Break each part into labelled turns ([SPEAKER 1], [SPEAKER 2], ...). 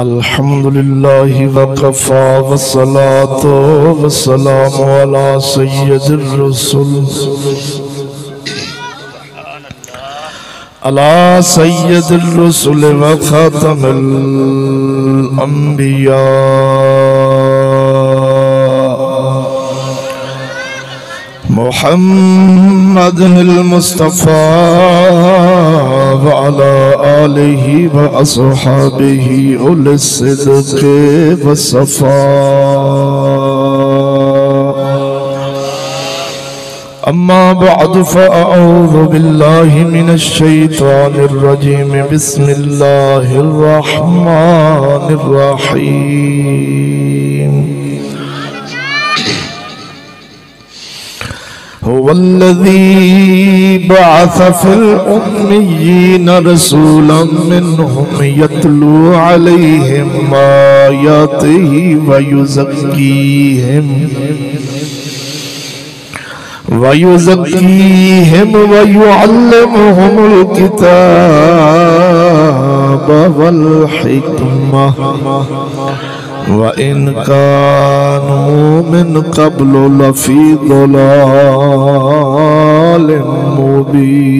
[SPEAKER 1] अल्हम्दुलिल्लाह वकफ़ा वस्सलातु वस्सलामु अला सय्यिदिर रसूल अला सय्यिदिर रसूल व खातमिल अंबिया मुहम्मदिल मुस्तफ़ा व अला आलिहि व अस्हाबिहि उलिस सिद्क़ि व सफ़ा। अम्मा बअद फ़अऊज़ु बिल्लाहि मिनश शैतानिर रजीम। बिस्मिल्लाहिर रहमानिर रहीम। हुवल्लज़ी बअस फ़िल उम्मिय्यीन रसूलन मिनहुम यतलू अलैहिम आयातिही व युज़क्कीहिम व युअल्लिमुहुमुल किताब वल हिकमह व इन कानू मिन क़ब्लु लफ़ी ज़लालिम मुबीन।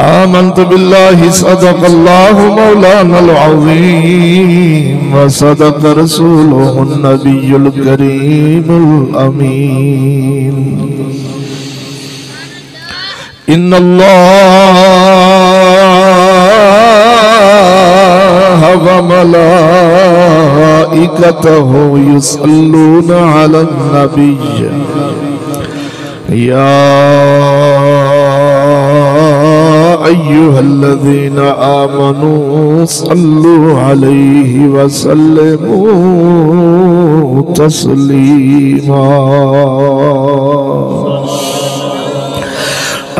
[SPEAKER 1] आमन्तु बिल्लाहि सदक़ल्लाहु मौलानल अज़ीम व सदक़ रसूलुहुन नबियुल करीमुल अमीन। इन्नल्लाह व मलाइकतहु युसल्लूना अलन नबिय्य या अय्युहल्लज़ीना आमनू सल्लू अलैहि व सल्लिमू तस्लीमा।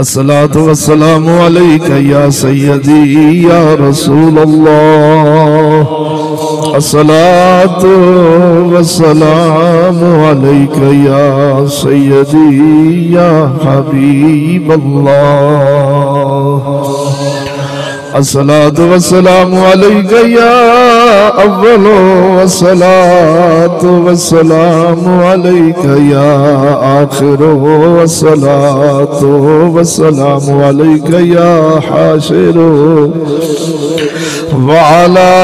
[SPEAKER 1] अस्सलातु वस्सलामु अलैका या सय्यदी या रसूलल्लाह। अस्सलातु वस्सलामु अलैका या सय्यदी या हबीबल्लाह। अस्सलातु वस्सलामु अलैका या अव्वलो अस्सलातु वस्सलामु अलैका या आखिरो अस्सलातु वस्सलामु अलैका या हाशिरो व अला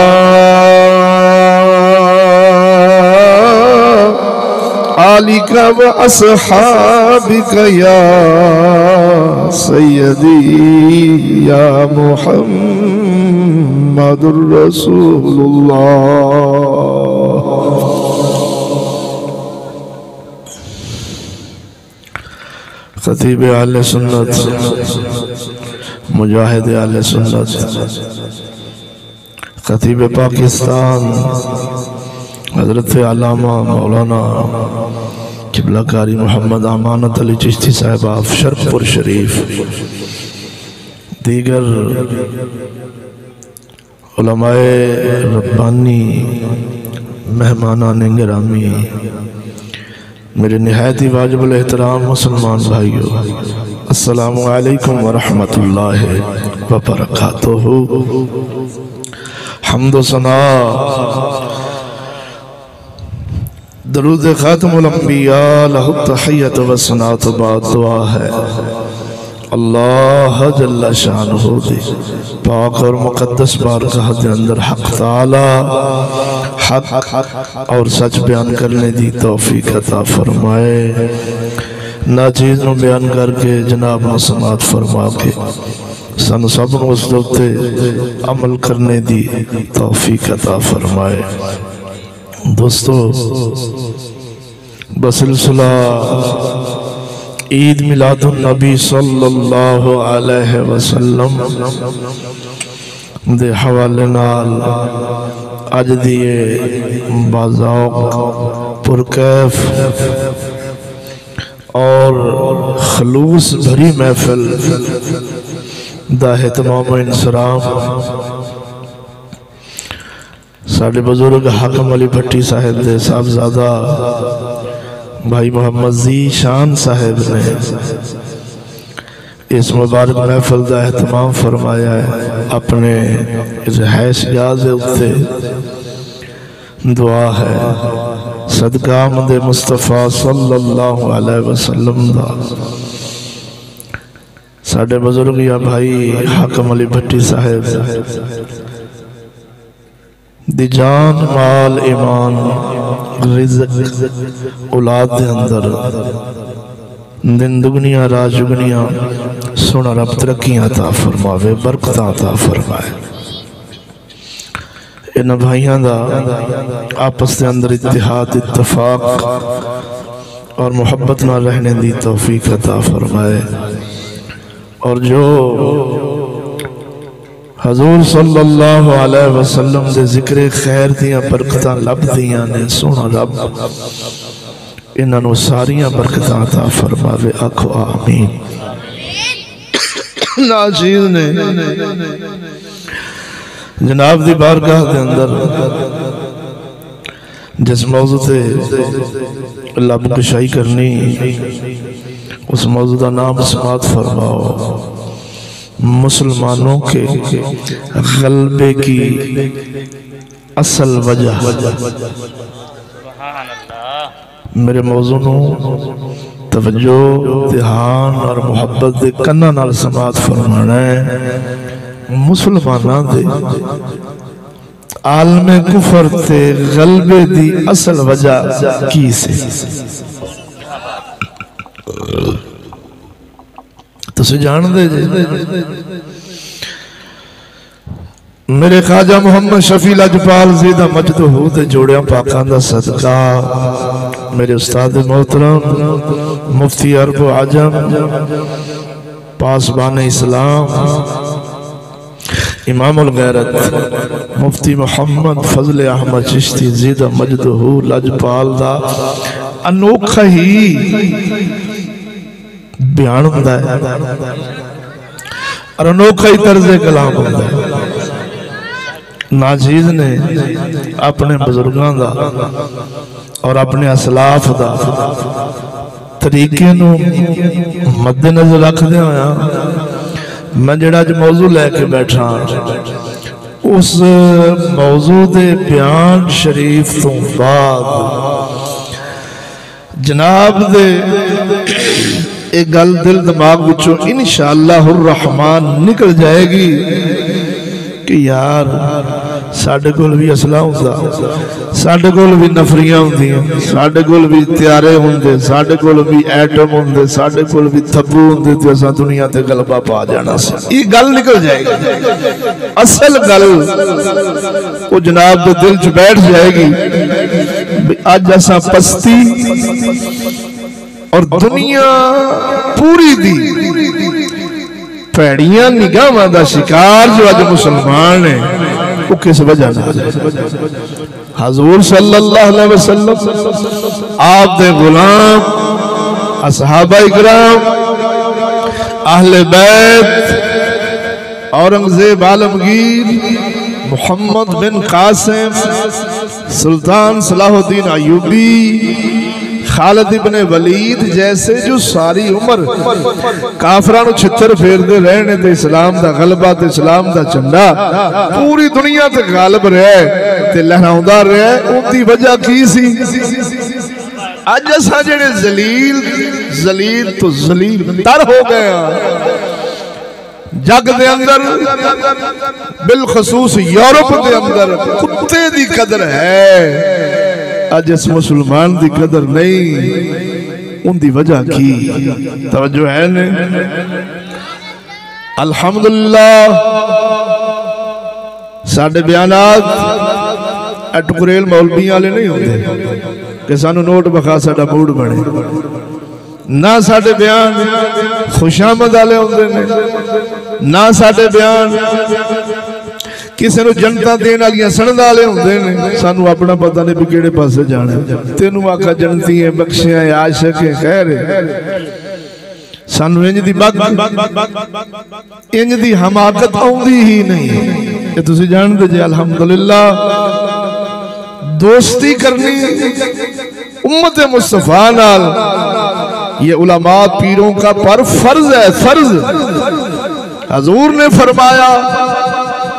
[SPEAKER 1] आलिका व अस्हाबिका या सय्यदी या मुहम्मदुर रसूलुल्लाह। खतीब आले सुन्नत मुजाहिद आले सुन्नत खतीब पाकिस्तान हज़रत अल्लामा मौलाना क़िबला कारी मोहम्मद अमानत अली चिश्ती साहिब ऑफ शरफपुर शरीफ, दीगर उलमाए रब्बानी, मेहमानान गिरामी, मेरे निहायती वाजिबुल एहतराम मुसलमान भाइयों, अस्सलामु अलैकुम व रहमतुल्लाहि व बरकातुहू। हम्दो सना दरूद खातमुल अंबिया लहु तहियत व सनात बाद दुआ है अल्लाह जल्ला शानुहु दे पाक और मुकद्दस बारगाह के अंदर हक ताला हक और सच बयान करने दी तौफीक अता फरमाए। नाचीज़ नूं बयान करके जनाब नूं समात फरमा के सानू सब नूं उस उत्ते अमल करने दी तौफीक अता फरमाए। दोस्तों, बसिलसिला ईद मिलादुन नबी सल्लल्लाहु अलैहि वसल्लम दे हवाले नाल अज दी बाज़ौक़ पुरकैफ और खलूस भरी महफिल दा एहतमाम इंसराम साढ़े बुजुर्ग हाकम अली भट्टी साहिब दे साहबजादा भाई मोहम्मद ज़ीशान साहब ने इस मुबारक महफिल का एहतमाम फरमाया है। अपने रिहाइश गाह के उत्ते दुआ है सदका आमद मुस्तफा सल्लल्लाहु अलैहि वसल्लम दा साडे बुजुर्ग या भाई हाकम अली भट्टी साहब दी जान माल ईमान रिज़्क़ औलाद दे अंदर दिन दुगनिया रात जुगनिया सोना रब तरक्कियां अता फरमावे, बरकत अता फरमाए। इन भाइयों का आपस के अंदर इत्तेहाद इत्तफाक और मुहब्बत न रहने की तौफीक अता फरमाए। और जो हजूर सल्लल्लाहु अलैहि वसल्लम दे जिक्र खैर दियां बरकतां लभदियां ने, सोना रब इन्हां सारियां बरकतां अता फरमावे। आखो आमीन। नाज़ीज़ ने जनाब दी बारगाह दे अंदर जिस मौजू से लब कुशाई करनी, उस मौजू का नाम समात फरमाओ। मुसलमानों के गलबे की असल वजह। मेरे मौजू नू तवज्जो, ध्यान और मुहब्बत के कन्ना नाल समात फरमाना है। मुसलमानों दे आलमे कुफर ते गलबे दी असल वजह की से तुसी जानदे जे। मेरे ख्वाजा मोहम्मद शफी लजपाल ज़ीदा मजदहू दे जोड़ियां पाकां दा सदका, मेरे उस्ताद मोहतरम मुफ्ती अरब आजम पासबान इस्लाम इमाम उल गैरत मुफ्ती मोहम्मद फजल अहमद चिश्ती ज़ीदा मजदहू लजपाल दा अनोखा ही बयान होता है और अनोखा ही तर्ज़े कलाम होता है। नाज़ीज़ ने अपने बुजुर्गों का और अपने असलाफ का तरीके नू मद्देनजर रखदे होया मैं जिहड़ा अज मौजू लैके बैठा उस मौजू दे बयान शरीफ तो बाद जनाब दे एक गल दिल दिमाग विचों इंशाअल्लाहुर रहमान निकल जाएगी कि यार साडे कोल भी असला हुंदा, साडे कोल भी नफरियां हुंदियां, साडे कोल भी त्यारे हुंदे, साडे कोल भी एटम हुंदे, साडे कोल भी थब्बू हुंदे ते असां दुनिया ते गलबा पा जाना सी। ये गल निकल जाएगी। असल गल वो जनाब दे दिल च बैठ जाएगी। अज असां पस्ती और दुनिया पूरी दी भैड़ियां निगाहां दा शिकार जो अज मुसलमान है वो किस वजह से? हजूर सल्लल्लाहु अलैहि वसल्लम आप दे गुलाम असहाबा इकराम अहले बैत औरंगजेब आलमगीर मोहम्मद बिन कासिम सुल्तान सलाहुद्दीन अयूबी खालिद इब्ने वलीद जैसे जो सारी उम्र काफरां नूं छित्तर फेरदे रहने ते इस्लाम दा गलबा ते इस्लाम दा झंडा पूरी दुनिया ते गालिब रहा ते लहराउंदा रहा, उनकी वजह की सी? अज असां जिहड़े जलील तो जलील तर हो गए जग दे अंदर बिलखसूस यूरोप दे अंदर कुत्ते दी कदर है, अज इस मुसलमान की कदर नहीं। उनकी वजह की तवज्जो है ने? अल्हम्दुलिल्लाह साडे बयानात टुकरेल मौलवी वाले नहीं होंगे कि सानू नोट बखा साडा मूड बने, ना साडे बयान खुशामद वाले होंदे ने, ना साडे बयान किसी को जनता देने वाली सड़न वाले होंदे ने। सानू अपना पता नहीं भी किहड़े पासे जाना। तेनू आखा जनती है, बख्शियां है, आशिक है, खैर सानू इंज दी इंज दी हमाकत आउंदी ही नहीं। ये तुसीं जानदे जे अल्हम्दुलिल्लाह दोस्ती करनी उम्मत मुस्तफा नाल ये उलमा पीरों का पर फर्ज है, फर्ज। हजूर ने फरमाया,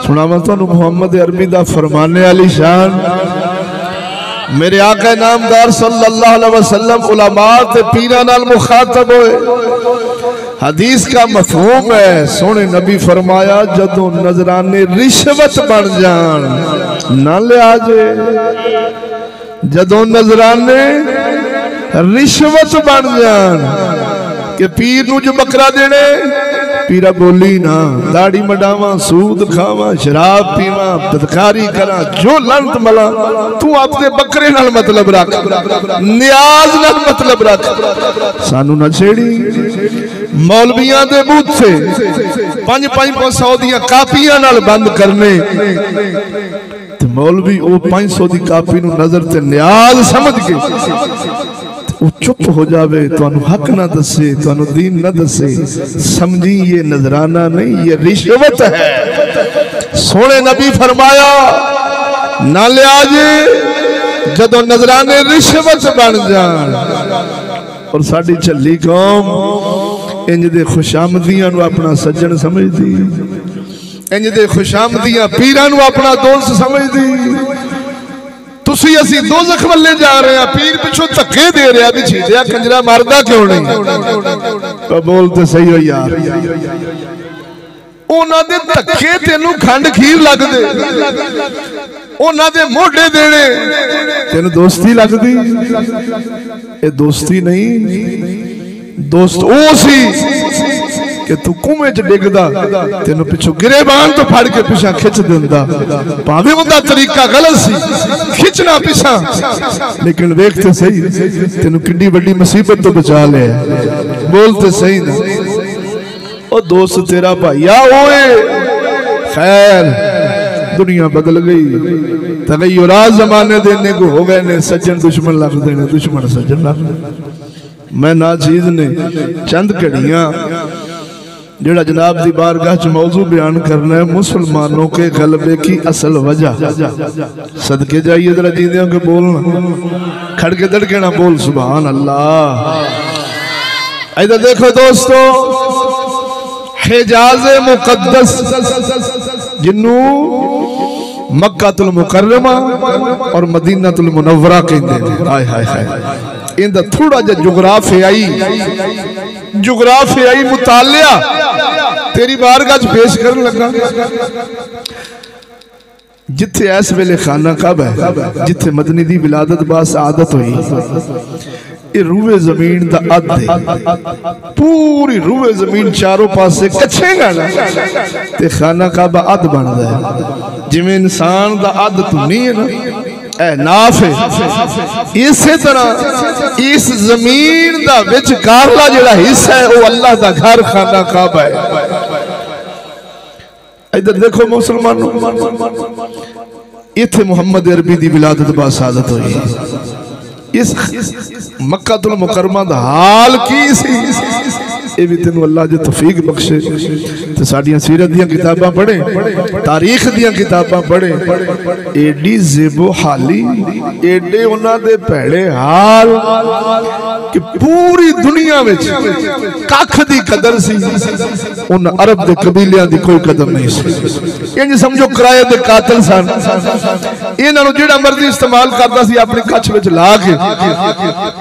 [SPEAKER 1] सुना मैं तो मोहम्मद अरबी दा फरमाने वाली शान, मेरे आका नामदार सल्लल्लाहु अलैहि वसल्लम उलमा ते पीरां नाल मुखातब होए। हदीस का मफहूम है, सोने नबी फरमाया जदों नजराने रिश्वत बन जान ना लिया जे, जदों नजराने रिश्वत बन जान कि पीर नू जो बकरा देने, पीरा बोली ना, दाढ़ी मडावा, सूद खावा, शराब पीवा, बदकारी करा, जो लंत मला, तू अपने बकरे नाल मतलब रख, न्याज नाल मतलब रख, सानू ना छेड़ी। मौलवियां दे बूथ से 500 दियां कापियां नाल बंद करने, मौलवी वो 500 दी कापी नू नजर ते न्याज समझ के वो चुप हो जावे, तुहानू हक ना दसे, तुहानू दीन ना दसे, समझी ये नजराना नहीं, ये रिश्वत है। सोने नबी फरमाया ना लिया जे जदों नजराने रिश्वत बन जान। और साडी झल्ली कौम इंज दे खुशामदियां नू अपना सज्जन समझदी, इंज दे खुशामदियां पीरां नू अपना दोस्त समझदी। तुसी असी दोज़ख वल्ले जा रहे हैं, पीर पिछों धक्के दे रहा भी छीड़िया कंजरा मरदा क्यों नहीं? तो बोलते सही हो यार, उन्हां दे धक्के तेनू खंड खीर लगदे, उन्हां दे मोढे देने तेनू दोस्ती लगदी। ये दोस्ती नहीं, दोस्त ओ सी कि तू कुएं च डिगदा, तेनू पिछों गिरेबान तो फड़ के पिछा खिंच दिंदा, भावे उनका तरीका गलत सी खिंचना पिछा, लेकिन देखते सही तेनू किड्डी बड़ी मुसीबत तो बचा ले। बोलते सही ना, ओ दोस्त तेरा भाईया ओए, खैर दुनिया बदल गई, तगय्युरात जमाने देने को हो गए ने, सज्जन दुश्मन लग देने, दुश्मन सज्जन लग देने। मैं ना चीज ने चंद घड़ियां जेड़ा जनाब दी बारगाह च मौजू बयान करना है, मुसलमानों के गलबे की असल वजह। सदके जाइए जरा जींदे के बोलना, खड़के दड़के ना बोल सुभान अल्लाह। इधर देखो दोस्तों, हिजाज मुकद्दस जिन्नू मक्कातुल मुकर्रमा और मदीनातुल मुनव्वरा कहते हैं, हाय हाय हाय, इनदा थोड़ा जा जुगराफियाई मुतालिया तेरी बारगाह च पेश करन लगा। जिथे इस वेले खाना कब है, जिथे मदनी दी विलादत बास आदत हुई, ये रूए जमीन दा अध है, पूरी रूए जमीन चारों पासे कच्छेगा ना ते खाना काबा अध बनदा है। जिवें इंसान दा अध धुनी है ना, ए नाफ है, इसी तरह इस जमीन दा विच कारला जेड़ा हिस्सा है वो अल्लाह दा घर खाना काबा है। इधर देखो मुसलमानों, इथे मुहम्मद अरबी दी विलादत बासादत हुई। इस मक्कातुल मुकरमा दा हाल की सी, ये भी तेनू अल्लाह जो तौफीक बख्शे ते साडियां सीरत दियां किताबां पढ़े, तारीख दियां किताबां पढ़े, एडी ज़ेबो हाली, एडे उन्हां दे भैड़े हाल कि पूरी दुनिया विच कख दी कदर सी, उन अरब दे कबीलियां दी कोई कदर नहीं सी। इंज समझो किराए दे कातिल सन, इन्हां नूं जेड़ा मर्जी इस्तेमाल करदा सी अपनी कच्छ विच ला के,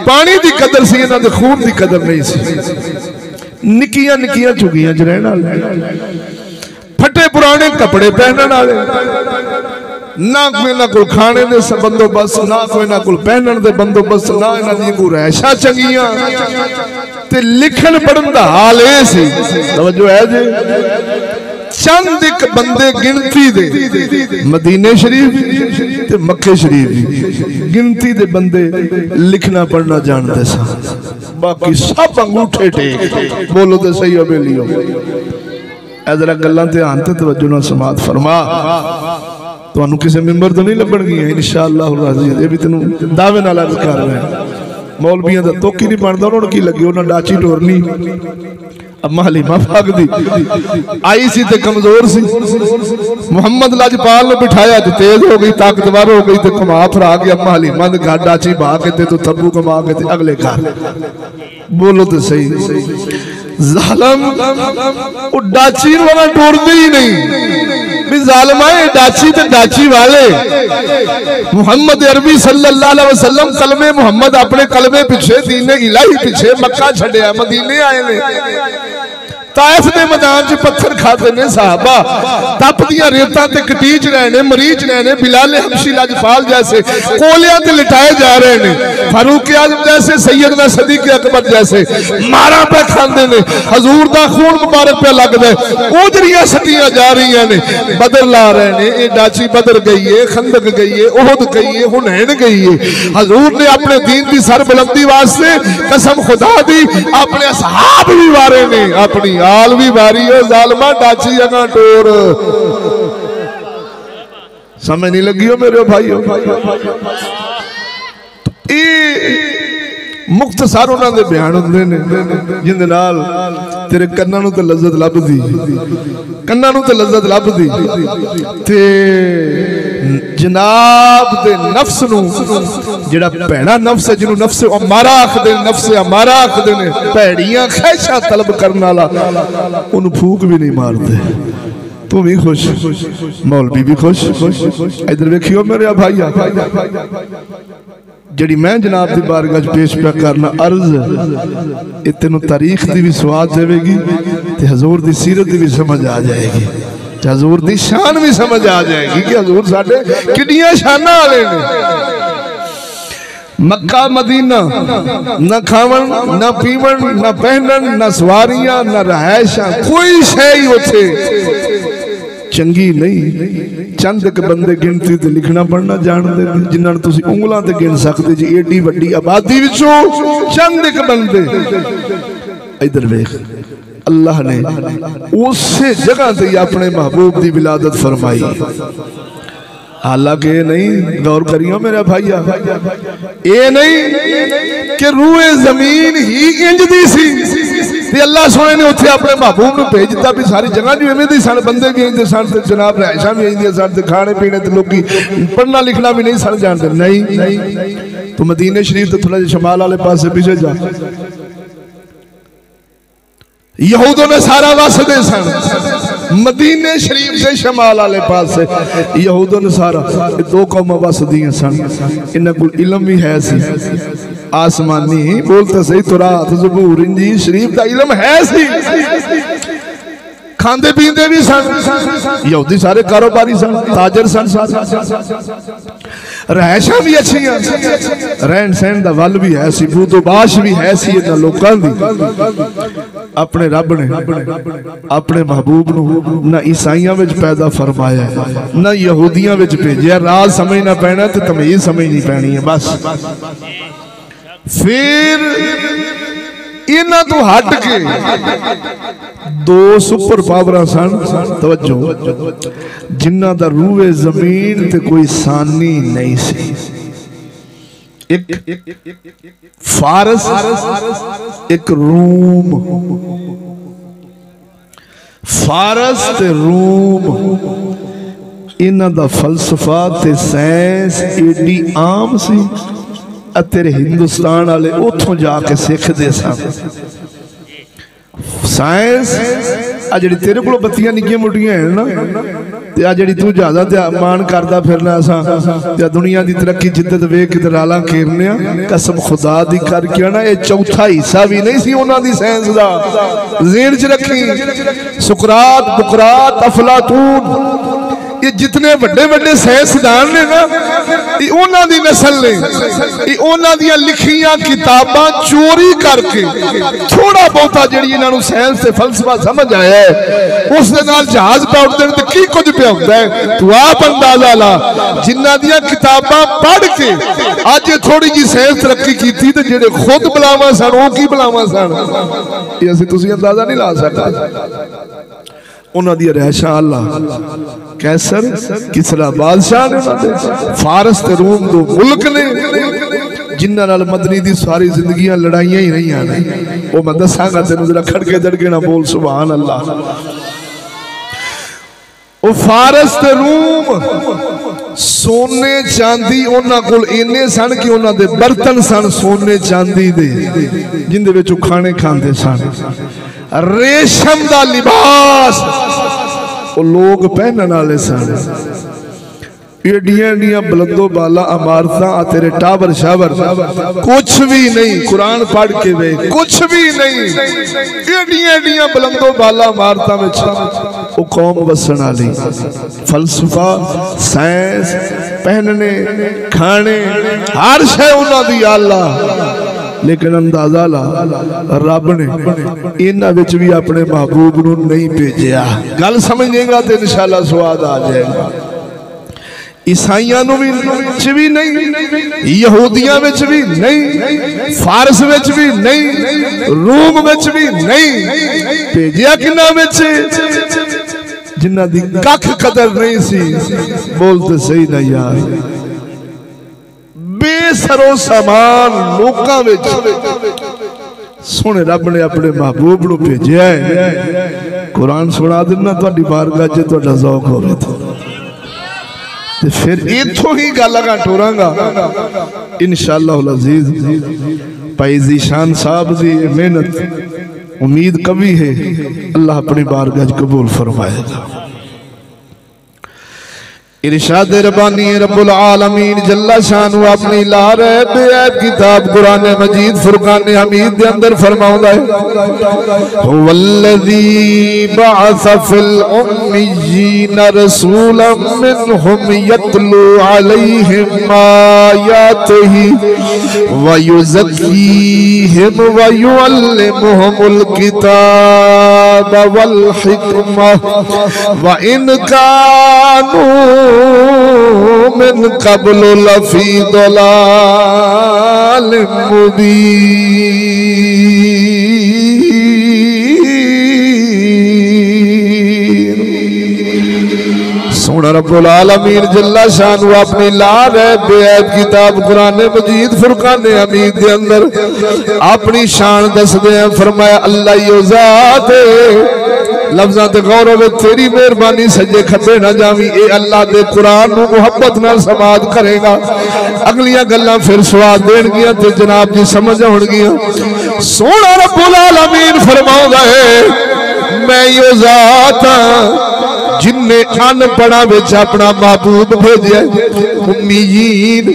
[SPEAKER 1] पानी दी कदर सी, इन्हां दे खून दी कदर नहीं सी। निकियां निकियां झुगियां च रहने वाले, फटे पुराने कपड़े पहनने वाले, ना कोई ना कोई खाने दे बंदोबस्त, ना कोई ना कोई पहनने दे बंदोबस्त, ना इन्हां दी कोई रहशा चंगियां ते लिखन पढ़न दा हाल ए सी। तवज्जो है जी, चंद एक बंदे गिनती दे मदीने शरीफ ते मक्के शरीफ गिनती दे बंदे लिखना पढ़ना जानते सन, बाकी सब अंगूठे टेक। बोलो तो सही हो बेलियो, जरा गल्लां ध्यान ते तवज्जो नाल समात फरमा। तुहानू किसी मिंबर तो नहीं लभणगियां इंशाअल्लाह, ये भी तेनू दावे नाल अर्ज कर रहे हैं। मौलवियां दा तुक ही नहीं बनता, उन्होंने की लगी उन्हें डाची टोरनी। अम्मा हलीमा पाक दी आई सी ते कमजोर सी, मुहम्मद लाजपाल ने बिठाया तो तेज हो गई, ताकतवर हो गई, तो घुमा फिरा के अम्मा हलीमा ने घर डाची बहा के तो थब्बू कमा के अगले घर। बोलो तो सही, जालम वो डाची वाला टोरते ही नहीं भी जालमा डाची तो डाची वाले। मुहम्मद अरबी सल्लल्लाहु अलैहि वसल्लम कलमे मुहम्मद अपने कलमे पिछे दीने इलाही पिछे मक्का छड़िया मदीने आए ने। ताइफ के मैदान च पत्थर खाते ने साहबा, तप दियां रेतां ते कटीच रहे ने, मरीच रहे ने। बिलाल हबशी लाजपाल जैसे कोलियां ते लिटाए जा रहे ने, फारूक आजम जैसे, सैयदना सदीक अकबर जैसे मारा पे खांदे ने। हजूर दा खून मुबारक पे लगदा है, ओजरियां सटियां जा रही ने, बदर ला रहे ने। ये डाची बदर गई है, खंदक गई है, ओहद गई है, हुनैन गई है। हजूर ने अपने दीन की सरबुलंदी वास्ते कसम खुदा दी अपने असहाब भी वारे ने, अपनी आल भी वारी हो। जालमा डाची जगह टोर, समझ नहीं लगी हो मेरे भाइयों। मुख्तसर उन्होंने बयान होंदे ने जिंदे नाल तेरे कन्नां नूं ते लज्जत लभदी, कन्नां नूं ते लज्जत लभदी ते जनाब दे नफ्स नूं, जेड़ा भैड़ा नफ्स है जिन्हों नफ्स अमारा आखदे, नफ्स अमारा आखदे ने, भैड़ियां ख्वाहिशां तलब करने वाला, उन्होंने फूक भी नहीं मारते। तू भी खुश, मौलवी भी खुश। इधर वेखियो मेरे भाईया, जी मैं जनाब की बारगाह पेश पे करना अर्ज, ये तेन तारीख की भी स्वाद देगी, हजूर की सीरत की भी समझ आ जाएगी, हजूर की शान भी समझ आ जाएगी कि हजूर साडे कितनियां शाना वाले ने। मक्का मदीना न खावन न पीवन न पहनन न सवारियां न रहायशा, कोई शे ही उथे चंगी नहीं। चंद एक बंदे गिनती ते लिखना पढ़ना जानते जिन्होंने तुसी उंगलों ते गिन सकते जी, एडी वड्डी आबादी विचों चंद एक बंदे। इधर वेख, अल्लाह ने उसे जगह से अपने महबूब की विलादत फरमाई। हालांकि नहीं, गौर करियो मेरा भाईया, ये नहीं कि रूए जमीन ही इंज दी सी ते अल्लाह सोने ने उत्थे अपने महबूब नूं भेज दिता भी सारी जगह जो इवें दी सन, बंदे भी इंज सन ते जनाब रहायशां भी इंज सन ते खाने पीने ते लोकी पढ़ना लिखना भी नहीं सन जानते। नहीं, तो मदीने शरीफ ते थोड़ा जिहा शमाल वाले पासे पीछे जा, यहूदों ने सारा वसदे सन। मदीने शरीफ से शमाल वाले पास यहूदों ने सारा, दो कौमां वसदियां सन। इन्हां कोल इल्म भी है सी आसमानी, बोलते सही तुरात ज़बूर इंजील शरीफ का इल्म है सी। खांदे पींदे भी सन, यहूदी सारे कारोबारी सन, ताजर सन, रहायशां भी अच्छियां, रहन सहन का वल भी है सी, बूदोबाश भी है सी। इन्हां लोकां दी अपने रब ने अपने महबूब नूं ना ईसाइयां विच पैदा फरमाया ना यहूदियां विच भेजिया। राज समझना पैना ते तमीज समझनी पैनी है बस। फिर इन्हां तो हट के दो सुपर पावर सन, तवज्जो, जिन्हां दा रूए जमीन ते कोई सानी नहीं सी। एक फारस, एक रूम। फारस ते रूम, इन्हां दा फलसफा ते साइंस एडी आम सी, तेरे हिंदुस्तान वाले उथों जाके सीखते सन साइंस। आ जी तेरे को बत्तियां निक्कियां मुट्टियां हैं ना, ते आ जी तू ज्यादा मान करदा फिरना असा दुनिया की तरक्की जिद्दत वेख के राला घेरने, कसम खुदा दी करके ना, ये चौथा हिस्सा भी नहीं सी उन्हां दी साइंस दा। ज़हन च रखी, सुकरात, बुकरात, अफलातून, ये जितने बड़े बड़े साइंसदान ने ना, ये उन्हां दी नस्ल ने। ये उन्हां दी लिखियां किताबां चोरी करके थोड़ा बहुता जिहड़ी इन्हां नूं साइंस ते फलसफा समझ आया है, उस दे नाल जहाज पे उड़दे ते की कुछ पे होंदा है, तू आप अंदाजा ला। जिन्हां दी किताबां पढ़ के अज थोड़ी जी साइंस तरक्की कीती ते जिहड़े खुद बलावा सन वो की बलावा सन, ये असीं तुसीं अंदाजा नहीं ला सकते। उन्होंने रहायशां अल्लाह कैसर किसरा बादशाह ने, फारस ते रूम दो मुल्क ने, जिन्हां नाल मदनी दी सारी जिंदगियां लड़ाइयां ही रही ने। वो मैं दसांगा तेनों जरा खड़के दड़के ना बोल सुभान अल्लाह। वो फारस ते रूम सोने चांदी उन्हां कोल इन्ने सन कि उन्हां दे बर्तन सन सोने चांदी दे जिंदे विच खाने खांदे सन। रेशम दा लिबास वो लोग पहनने वाले सन। एडियां एडियां बुलंदो बाला अमारतां तेरे टावर शावर कुछ भी नहीं। कुरान पढ़ के वे कुछ भी नहीं। एडियां एडियां बुलंदो बाला अमारतां विच वो कौम वसन वाली। फलसफा साइंस पहनने खाने हर शय उन्हां दी आला। लेकिन अंदाजा ला रब ने इन्हां विच भी अपने महबूब नूं नहीं भेजिया। गल समझेगा तो इंशाअल्लाह स्वाद आ जाएगा। ईसाइयां भी नहीं, यहूदियां भी नहीं, फारस भी नहीं, रूम भी नहीं। भेजिया किन्हां विच जिन्हां दी कख कदर नहीं सी। बोलते सही ना यार। बेसरो सामान लोकां विच सोने रब ने अपने महबूब नूं भेजिया है। कुरान सुना देना तुहाडी बारगाह च तुहाडा ज़ौक होवे तो फिर इथों ही गल टोरांगा इंशाअल्लाह अज़ीज़। भाई ज़ीशान साहब की मेहनत उम्मीद कभी है अल्लाह अपनी बारगाह कबूल फरमाएगा। इरशाद रब्बानी रब्बुल आलमीन जल्ला शानु अपनी ला रहे बेअद किताब कुरान मजीद फुरकान हमीद दे अंदर फरमाउंदा है हुवल्लज़ी बअस फिल उम्मिय्यीन रसूलन मिनहुम यतलू अलैहिम आयातिही व युज़क्कीहिम व युअल्लिमुहुमुल किताब वल हिकमा व इन कानू मिन क़ब्ल लफ़ी दलाल मुबीन। सोना रब्बुल आलमीन जल्ला शानु अपनी ला रहे बेअद किताब कुरान मजीद फुरकान हमीद के अंदर अपनी शान दसदे हैं। फरमाया अल्लाह यो ज़ात लफ्ज़ां ते गौर होवे तेरी मेहरबानी सज्जे खब्बे ना जावी। ए अल्लाह दे कुरान नूं मुहब्बत नाल समाद करेगा। अगलियां गल्लां फिर स्वाद देणगियां ते जनाब जी समझ आउणगियां। सोना रब्बुल आलमीन फरमाउंदा है मैं यो ज़ात जिन्ने अनपढ़ा विच अपना महबूब भेजिया। उम्मीयीन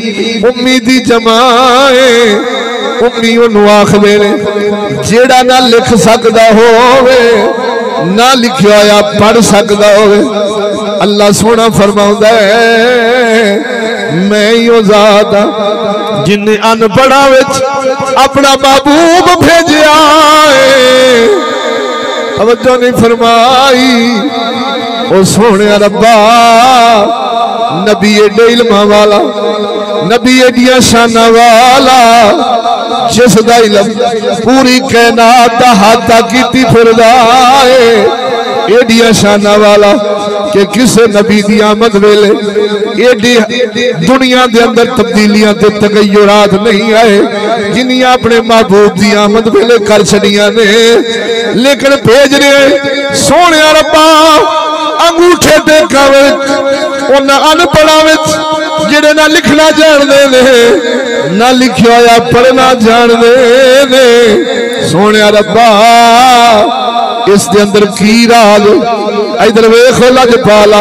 [SPEAKER 1] उम्मी दी जमाए उम्मी उन्हूं आखदे ने जेड़ा ना लिख सकदा होवे ना लिखिया होया पढ़ सकदा होवे। अल्लाह सोना फरमाउंदा है मैं यो ज़ात जिन्ने अनपढ़ा विच अपना महबूब भेजिया है। तवज्जो नहीं फरमाई। ओ सोने रब्बा नबी एडे इल्मां वाला नबी एडिया शाना वाला जिसदा इल्म पूरी कायनात दा हाथा कीती फिरदा है। एडिया शाना वाला कि किसे नबी दी आमद वेले एडी दुनिया दे अंदर तब्दीलियां ते तगय्युरात नहीं आए जिन्नियां अपने महबूब दी आमद वेले कर छड़ियां ने। लेकिन भेज रहे सोने रब्बा अंगूठे टेका उन्हां अनपढ़ा विच जेड़े ना लिखना जानदे ने ना लिखिया होया पढ़ना जानदे ने। सोने रब्बा इस दे अंदर की राज इधर वेख लज पाला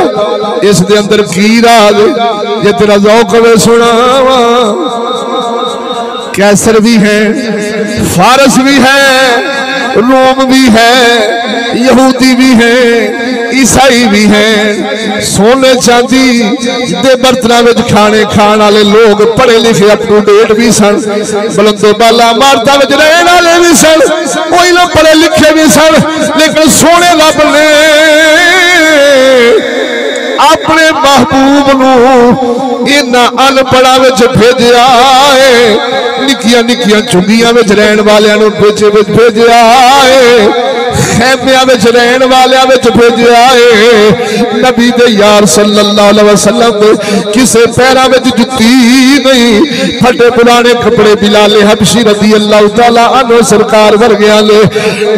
[SPEAKER 1] इस दे अंदर की राज जे तेरा ज़ौक होवे सुनावा। कैसर भी है फारस भी है रोम भी है यहूदी भी है ईसाई भी हैं। सोने चांदी दे बर्तन में खाने खाने वाले लोग पढ़े लिखे अप टू डेट भी सन। बुलंदो बाला इमारतां में रहने वाले भी सन कोई लोग पढ़े लिखे भी सन। लेकिन सोने रब ने अपने महबूब नूं इन्हां अनपढ़ां विच भेजिया है। निक्कियां निक्कियां चुंगियां विच रहण वालियां नूं भेजिया है। खैमिया विच रहन वालियां विच भेजिया है। नबी दे यार सल्लल्लाहु अलैहि वसल्लम दे किसे पैरां विच जुत्ती नहीं, फटे पुराने कपड़े बिलाल हबशी रज़ी अल्लाह तआला अन्हु सरकार वर्गियां ने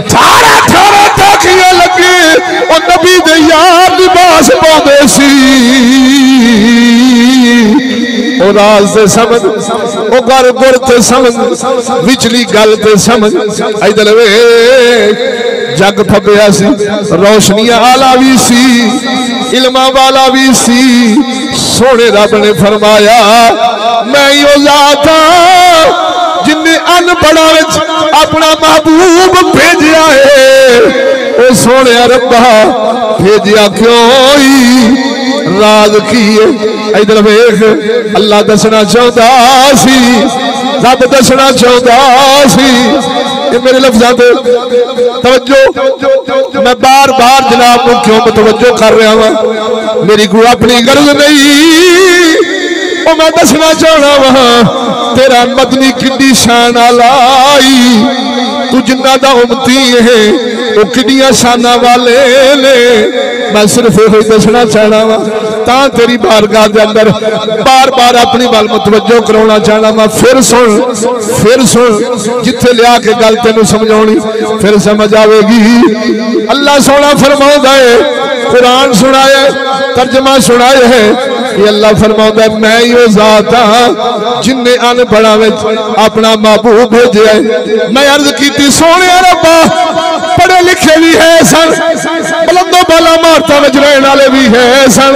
[SPEAKER 1] ठारा ठारा ताकियां लगे और नबी दे यार लिबास पाउंदे सी। ओ राज ते समझ, ओ गर गुर ते समझ, विचली गल ते समझ। इधर वे जग फबिया सी, रोशनियां आला भी सी, इल्मा वाला भी सी। सोने रब ने फरमाया मैं यो जात हां जिन्हें अनपढ़ा विच अपना महबूब भेजिया है। ओ सोने रब्बा भेजिया क्यों ही, राज की है। इधर वेख अल्लाह दसना चाहता सी, रब दसना चाहता सी। ये मेरे लफ्ज़ां ते तवज्जो, मैं बार बार जनाब को क्यों तवज्जो कर रहा हूं, मेरी कोई अपनी गर्ज नहीं। ओ मैं दसना चाहना वहां तेरा मदनी किड्डी शान लाई, तू जिन्ना दा उम्मती है वो किड्डियां शाना वाले ने। मैं सिर्फ ये दसना चाहना वा ता तेरी बारगाह के अंदर बार बार अपनी गल मुतवज्जो कराना चाहना वा। फिर सुन जिथे लिया के गल तेन समझानी फिर समझ आएगी। अल्लाह सोना फरमाता है, कुरान सुनाए, तर्जमा सुनाए है कि अल्लाह फरमाता है मैं यो जात हां जिन्हें अनपढ़ा विच अपना महबूब भेजा है। मैं अर्ज की सोने रब्बा पढ़े लिखे भी है सन, बुलंदो बाला मारता विच रहने वाले भी है सन,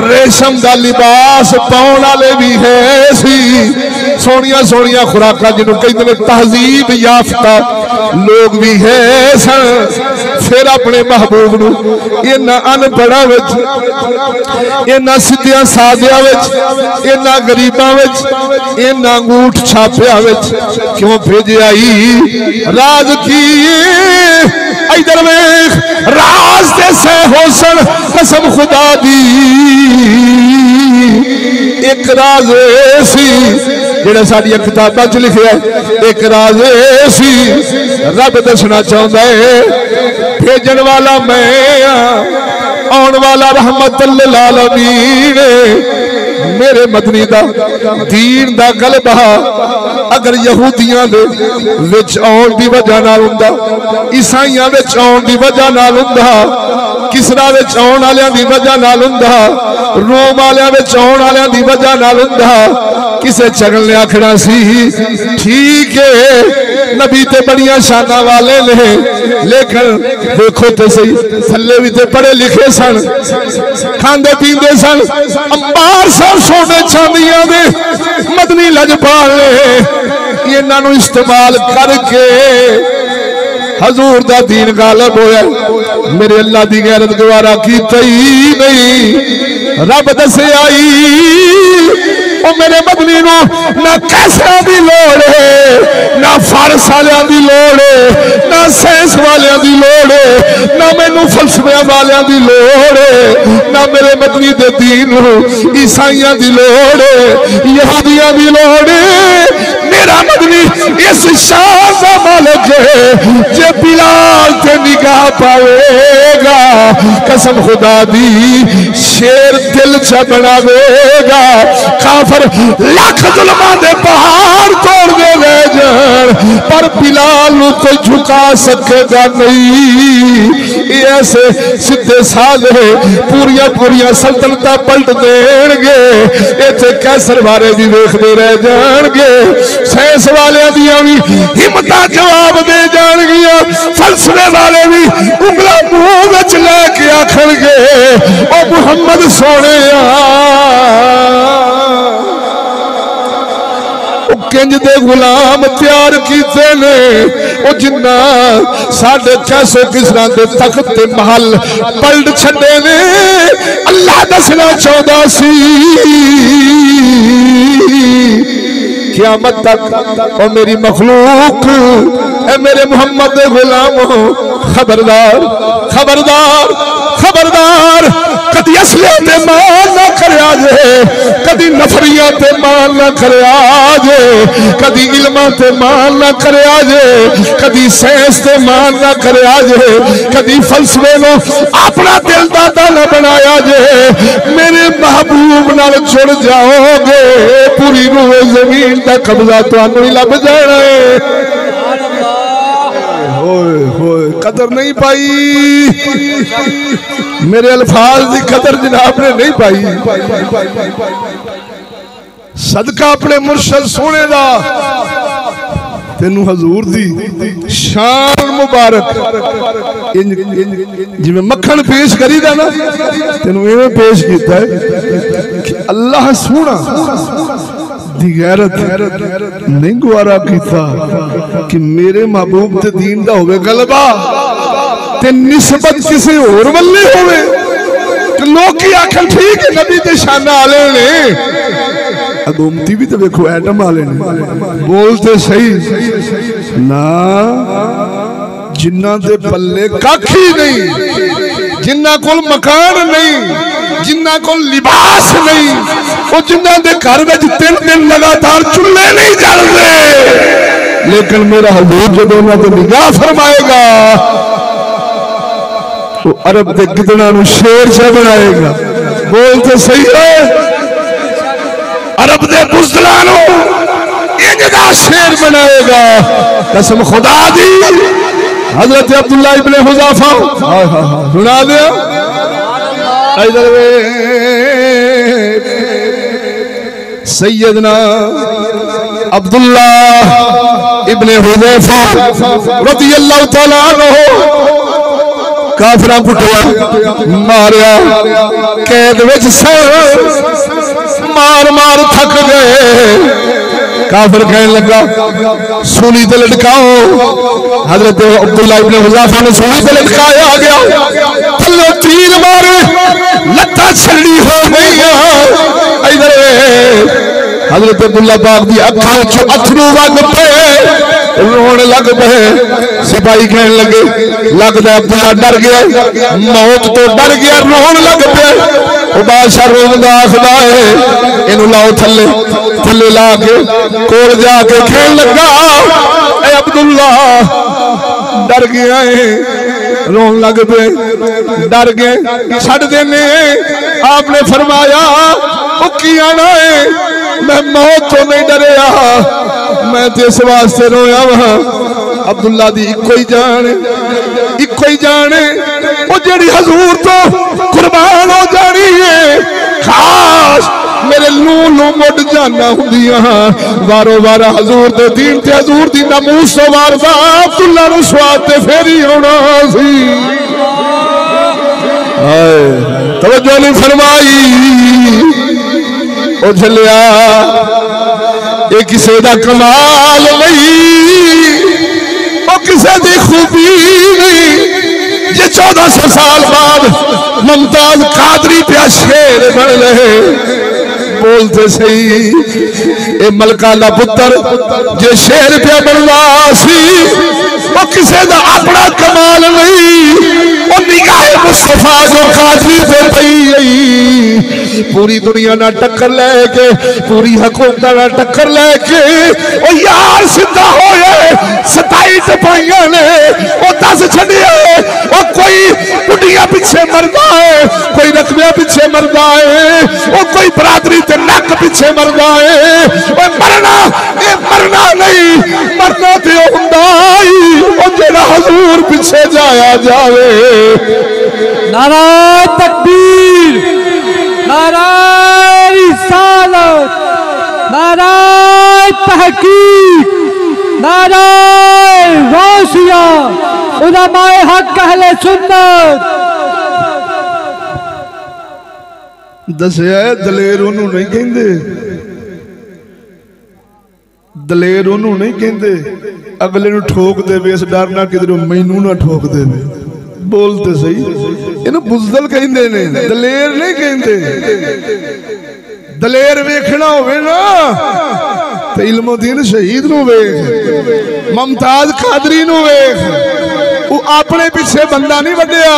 [SPEAKER 1] रेशम का लिबास पाउण वाले भी है सी। सोनिया सोनिया खुराका जिन्होंने कहते हैं तहजीब याफ्ता लोग भी है सन। फिर अपने महबूब नूं इन्हां अनपढ़ा विच, इन्हां सीधियां सादियां विच, इन्हां गरीबां विच, इन्हां अंगूठ छापियां विच क्यों भेजिया ही, राज की इधर वेख राज दे से होसन कसम खुदा दी। एक राज सी जेड़ा साडियां किताबां च लिखिया, एक राज सी रब दसना चाहता है भेजन वाला मैं आने वाला रहमतुल लिल आलमीन। मेरे मदनी दा दीन दा गलबा अगर यहूदियां दे विच आउण दी वजह नाल हुंदा, ईसाइयां विच आउण दी वजह नाल हुंदा, किसरा विच आउण वालियां दी वजह नाल हुंदा, रोम वालियां विच आउण वालियां दी वजह नाल हुंदा, किसे चगल ने आखना सी ठीक है नबी ते बड़ियां शाना वाले ने, लेकिन देखो तो सही थल्ले भी ते पढ़े लिखे सन, खांदे पींदे सन, अंबार सब सोने चांदियां दे मदनी लजपाल ने इन्हां इस्तेमाल करके हजूर दा दीन गालिब होया। मेरे अल्लाह दी गैरत गवारा की तई नहीं, रब दसे आई ओ मेरे मदनी नूं ना कैसरा दी लोड़ है, ना फारस वालियां दी लोड़ है, ना साइंस वालियां दी लोड़ है, ना मैनू फलसफियां वालियां दी लोड़ है, ना मेरे मदनी दे दीन नूं ईसाइयां दी लोड़ है, यहूदियां दी लोड़ है। मेरा मदनी इस शान का मालिक है जे बिलाल ते निगाह पावेगा कसम खुदा दी शेर दिल च बनावेगा। काफर लाख जुल्मां दे पहाड़ तोड़ दे ले जान पर बिलाल नूं कोई झुका सकेगा नहीं। ऐसे सीधे साधे पूरिया पूरिया सल्तनत पलट देंगे, इत्थे कैसर बारे भी वेखदे रह जाएंगे, साइंस वाले दियां भी हिम्मत जवाब दे जाएंगियां, फलसफे वाले भी उंगला मुंह विच लैके आखणगे ओ मुहम्मद सोने किंज दे गुलाम तैयार किते ने ओ जिन्ना साढ़े 600 किसरां दे तख्त ते महल पलट छड्डे ने। अल्लाह दसना चाहता सी क़यामत तक ओ मेरी मखलूक ए मेरे मुहम्मद दे गुलामो खबरदार खबरदार खबरदार कदी असले ते मान ना करया जे, कदी नफरियां ते मान ना करे जे, कदी इल्मां ते मान ना करे जे, कदी साइंस ते मान ना करे जे, कदी फलसफे नो अपना दिल दादा ना बनाया जे। मेरे महबूब नाल जुड़ जाओगे, पूरी रूए जमीन का कब्जा तुहानू ही लभ जाना है। होए होए कदर नहीं पाई, मेरे अल्फाज की कदर जनाब ने नहीं पाई। सदका अपने मुर्शद सोने दा, तेनू हजूर दी शान मुबारक जिवें मक्खन पेश करीदा ना, तेनू इवें पेश कीता है कि अल्लाह सोना दी गैरत नहीं गुवारा कीता कि मेरे महबूब ते दीन दा होवे गलबा ते निस्बत किसी होर वल्ले होवे ते लोग की आखन ठीक है नबी ते शान आले ने, अगोमती भी तो देखो एटम वाले ने बोलते सही ना, जिन्ना दे पल्ले काखी नहीं, जिन्ना कोल मकान नहीं, जिन्ना कोल लिबास नहीं, वो जिन्ना दे घर में 3 दिन लगातार चूल्हे नहीं जल रहे, लेकिन मेरा हजूर जब उन्होंने निगाह फरमाएगा तो अरब के कितना शेर से बनाएगा। बोलते सही है, अरब दे बुज़दिलानो इंजदा शेर बनाएगा, कसम खुदा दी। हजरत अब्दुल्ला इब्ने हुज़ाफा सुना दिया, इधर सैयदना अब्दुल्ला इब्ने हुज़ैफा रज़ियल्लाहु तआला अन्हु काफिरा कुटिया मारिया, कैद विच मार मार थक गए। काफिर कहने लगा सूली ते लटकाओ, हजरत अब्दुल्ला इब्ने हुज़ाफा ने सूली ते लटकाया गया, थल्ले तीर मारे, लत्ता छड़ी हो गई। इधर हजरत अब्दुल्ला पाक दी अखां चों अथरू वग पे, रोने लग पे। सिपाही कहने लगे लगता अब्दुल्ला डर गया, मौत तो डर गया, रोन लग पे। बादशाह रोंदा आखदा है इनू लाओ थल्ले, थल्ले ला के कोल जाके कहने लगा ए अब्दुल्ला डर गया है, रोन लग पे, डर गए छड़ देने। आपने फरमाया वो की आना है, मैं मौत तो नहीं डरिया, मैं तो इस वास्ते रोया वहां अब्दुल्ला दी इको ही जान वो जेड़ी हजूर तो कुर्बान हो जानी है। खास मेरे लू मुड जाना हुंदियां वारो वारा हजूर दे दीन ते हजूर दी नमूस तो वारदा अब्दुल्ला नु स्वाद ते फेरी होना सी। तवज्जो नहीं फरमाई, ओ झलिया ये किसी का कमाल नहीं, वो किसी की खूबी नहीं। जे 1400 साल बाद मुमताज कादरी पे शेर बन रहे, बोलते सही ए मलका दा पुत्र जे शेर पे बनवा सी, वो किसी का अपना कमाल नहीं। वो निगाहे मुस्तफा जो कादरी पे पई, पूरी दुनिया ना टक्कर लेके, पूरी हुकूमत ना टक्कर लेके ओ यार सीधा होए 27 पाइयां ने ओ 10 छड़िया। ओ कोई बुढ़िया पीछे मरदा है, कोई रकबिया पीछे मरदा है, ओ कोई बरादरी ते नक पीछे मरदा है। ओ मरना नहीं, मरना ते हुंदा ही ओ जेड़ा हजूर पीछे जाया जावे।
[SPEAKER 2] नारा तकबीर, नारा रिसालत, नारा तहकीक, नारा गौसिया, उलमाए हक अहले सुन्नत।
[SPEAKER 1] दसिया दलेर ओनू नहीं कहंदे, दलेर ओनू नहीं कहंदे अगले नू ठोक देवे, इस डर ना किधरों मैनू ना ठोक देवे। बोलते सही इन्हू बुज़दिल कहंदे ने, दलेर नहीं कहंदे। दलेर वेखना होवे ना ते इल्मुद्दीन शहीद नू वेख, मुमताज कादरी नू वेख, वो अपने पिछे बंदा नहीं वड्या,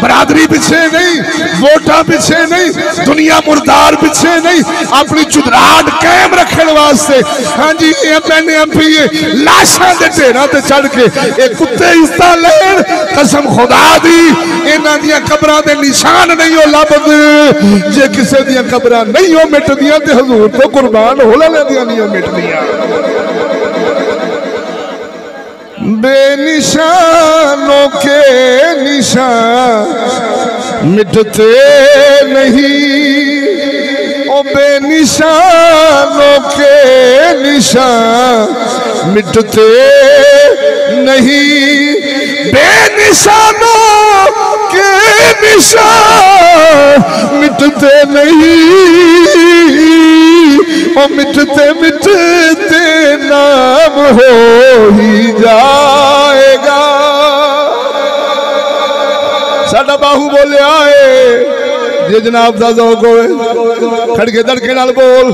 [SPEAKER 1] बरादरी पिछे नहीं, वोटा पिछे नहीं, दुनिया मुर्दार पिछे नहीं, अपनी चुदराहट कायम रखने वास्ते। हाँ जी MP लाशा के ढेरों से चढ़ के एक कुत्ते हिस्सा लेन, कसम खुदा दी इन्हां दियां कबरां दे निशान नहीं हो लभदे। जे किसी दियां कबरां नहीं हो मिटदियां ते हजूर तो कुर्बान हो लेंदियां नहीं मिटदियां। बेनिशानों के निशान मिटते नहीं, ओ बेनिशानों के निशान मिटते नहीं, बेनिशानों के निशान मिटते नहीं, ओ मिटते मिटते नाम हो ही जाएगा। साडा बाहू बोलिया है जे जनाब दा ज़ौक़ होवे खड़के धड़के नाल बोल।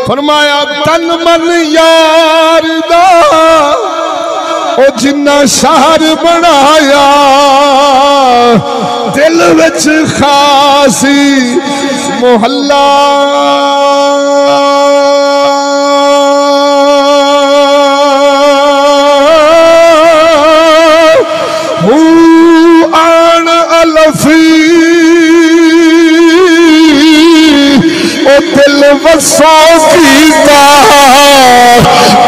[SPEAKER 1] फरमाया तन मन यार दा ओ जिन्ना शहर बनाया, दिल विच खासी मोहल्ला, आन अलफी ओ दिल वसो कीता,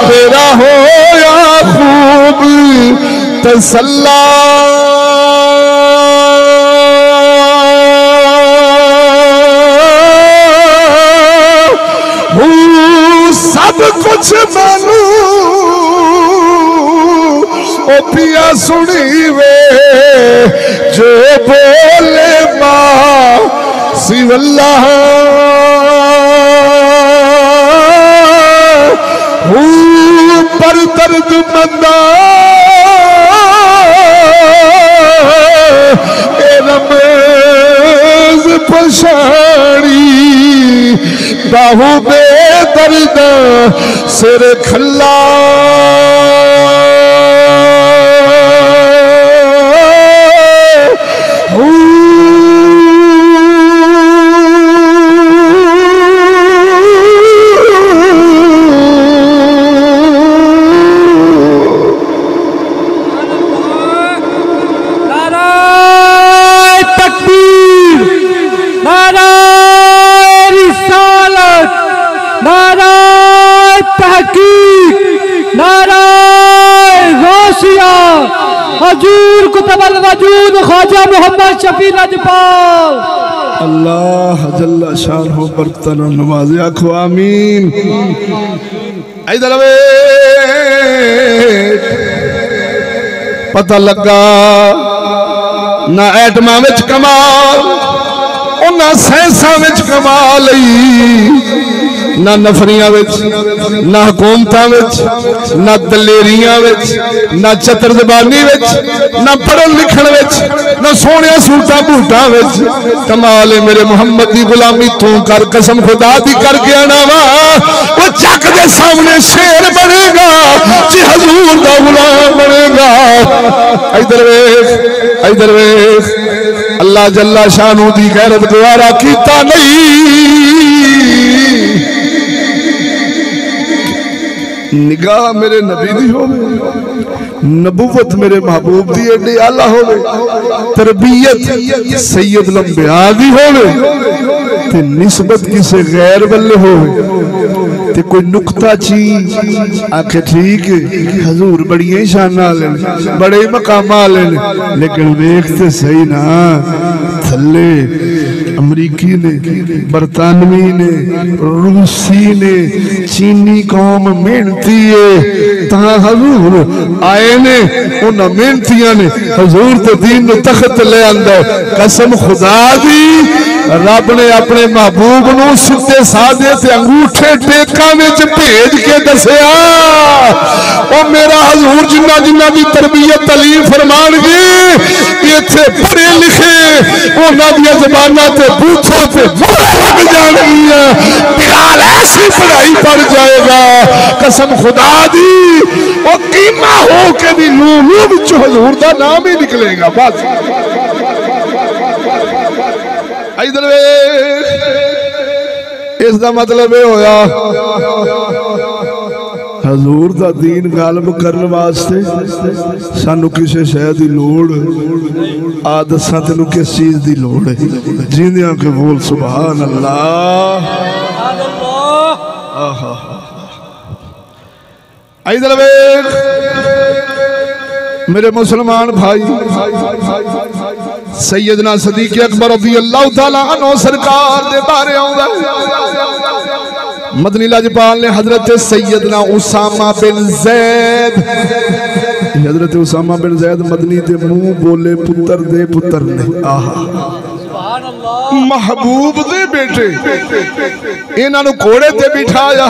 [SPEAKER 1] तेरा होया खूब तसल्ला। सब कुछ मानू ओ पिया सुनी वे, जो बोले माँ सिवल्ला, पर दर्द मंदा रमेज पछाड़ी, बाहू बे दर्द सिर खल्ला।
[SPEAKER 2] हजूर कुतुबुल वजूद ख्वाजा मोहम्मद शफी लजपाल
[SPEAKER 1] अल्लाह जल्ला शानहु बरकतन नवाज़े, आखो आमीन। इधर वे पता लगा ना एटमा विच कमाल, ना साइंसा विच कमाल, ना नफरियां विच, ना हुकूमतां विच, ना दलेरियां विच, ना चतर ज़बानी विच, ना पढ़न लिखण विच, ना सोहणिया सूटां बूटां विच। कमाल है मेरे मुहम्मद दी गुलामी तू कर, कसम खुदा दी करके आना वा। वो जग दे सामने शेर बनेगा जी हजूर दा गुलाम बनेगा। इधर वेख, इधर वेख, अल्लाह जल्ला शानू दी गैरत गवारा कीता नहीं। निगाह मेरे नबी दी होवे, नबुवत मेरे महबूब दी एडी आला होवे, तरबियत सैयद लंबिया दी होवे, ते निस्बत किसे गैर बल्ले होवे, ते कोई नुक्ता ची आखे ठीक है हजूर बड़िया शान वाले बड़े मकाम वाले, लेकिन वेखते सही ना थले अमरीकी ने, बरतानवी ने, रूसी ने, चीनी कौम मेहनती है, ता हजूर आए ने उन्होंने मेहनतिया ने हजूर तो दीन ने तख्त ले आंदा। कसम खुदा दी रब ने अपने महबूब नू सीधे साधे ते अंगूठे टेका विच भेज के दसिया, ओ मेरा हजूर जिन्ना जिन्ना दी तरबियत तलीम फरमानगे, इत्थे पढ़े लिखे उन्हां दी ज़बानां ते बूथों ते लग जाणगियां बिलाल ऐसी पढ़ाई पढ़ जाएगा कसम खुदा दी वो कीमा हो के भी लू विचों हजूर दा नाम ही निकलेगा बस इधर इसका मतलब यह होया हजूर दा दीन गालिब करने वास्ते सानू किसी शय की लोड़ आ दसा तेनू किस चीज की लोड़ है जिंदियां के बोल सुभान अल्लाह इधर मेरे मुसलमान भाई सैयदना सदीक अकबर रज़ी अल्लाह तआला अन्हु सरकार दे बारे आउंदा मदनी लाजपाल ने हजरत सैयदना उसामा बिन ज़ैद हजरत उसामा बिन ज़ैद मदनी दे मुंह बोले पुत्र दे पुत्र ने महबूब दे बेटे इन्हां नु घोड़े ते बिठाया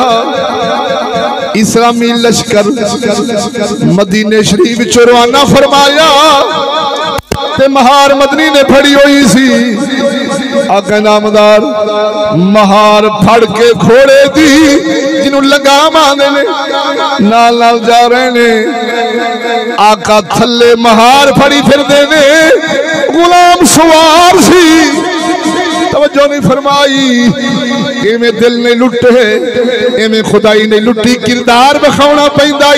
[SPEAKER 1] इस्लामी लश्कर मदीने शरीफ चो रवाना फरमाया ते महार मदनी ने फड़ी हुई सी आका नामदार महार फड़ के घोड़े दी जिन्हों लगाम आंदे ने नाल नाल जा रहे ने आका थल्ले महार फड़ी फिरदे ने गुलाम सवार सी तवज्जो नहीं फरमाई इवें दिल नहीं लुटे इवें खुदाई नहीं लुटी किरदार बखाउना पैंदा ई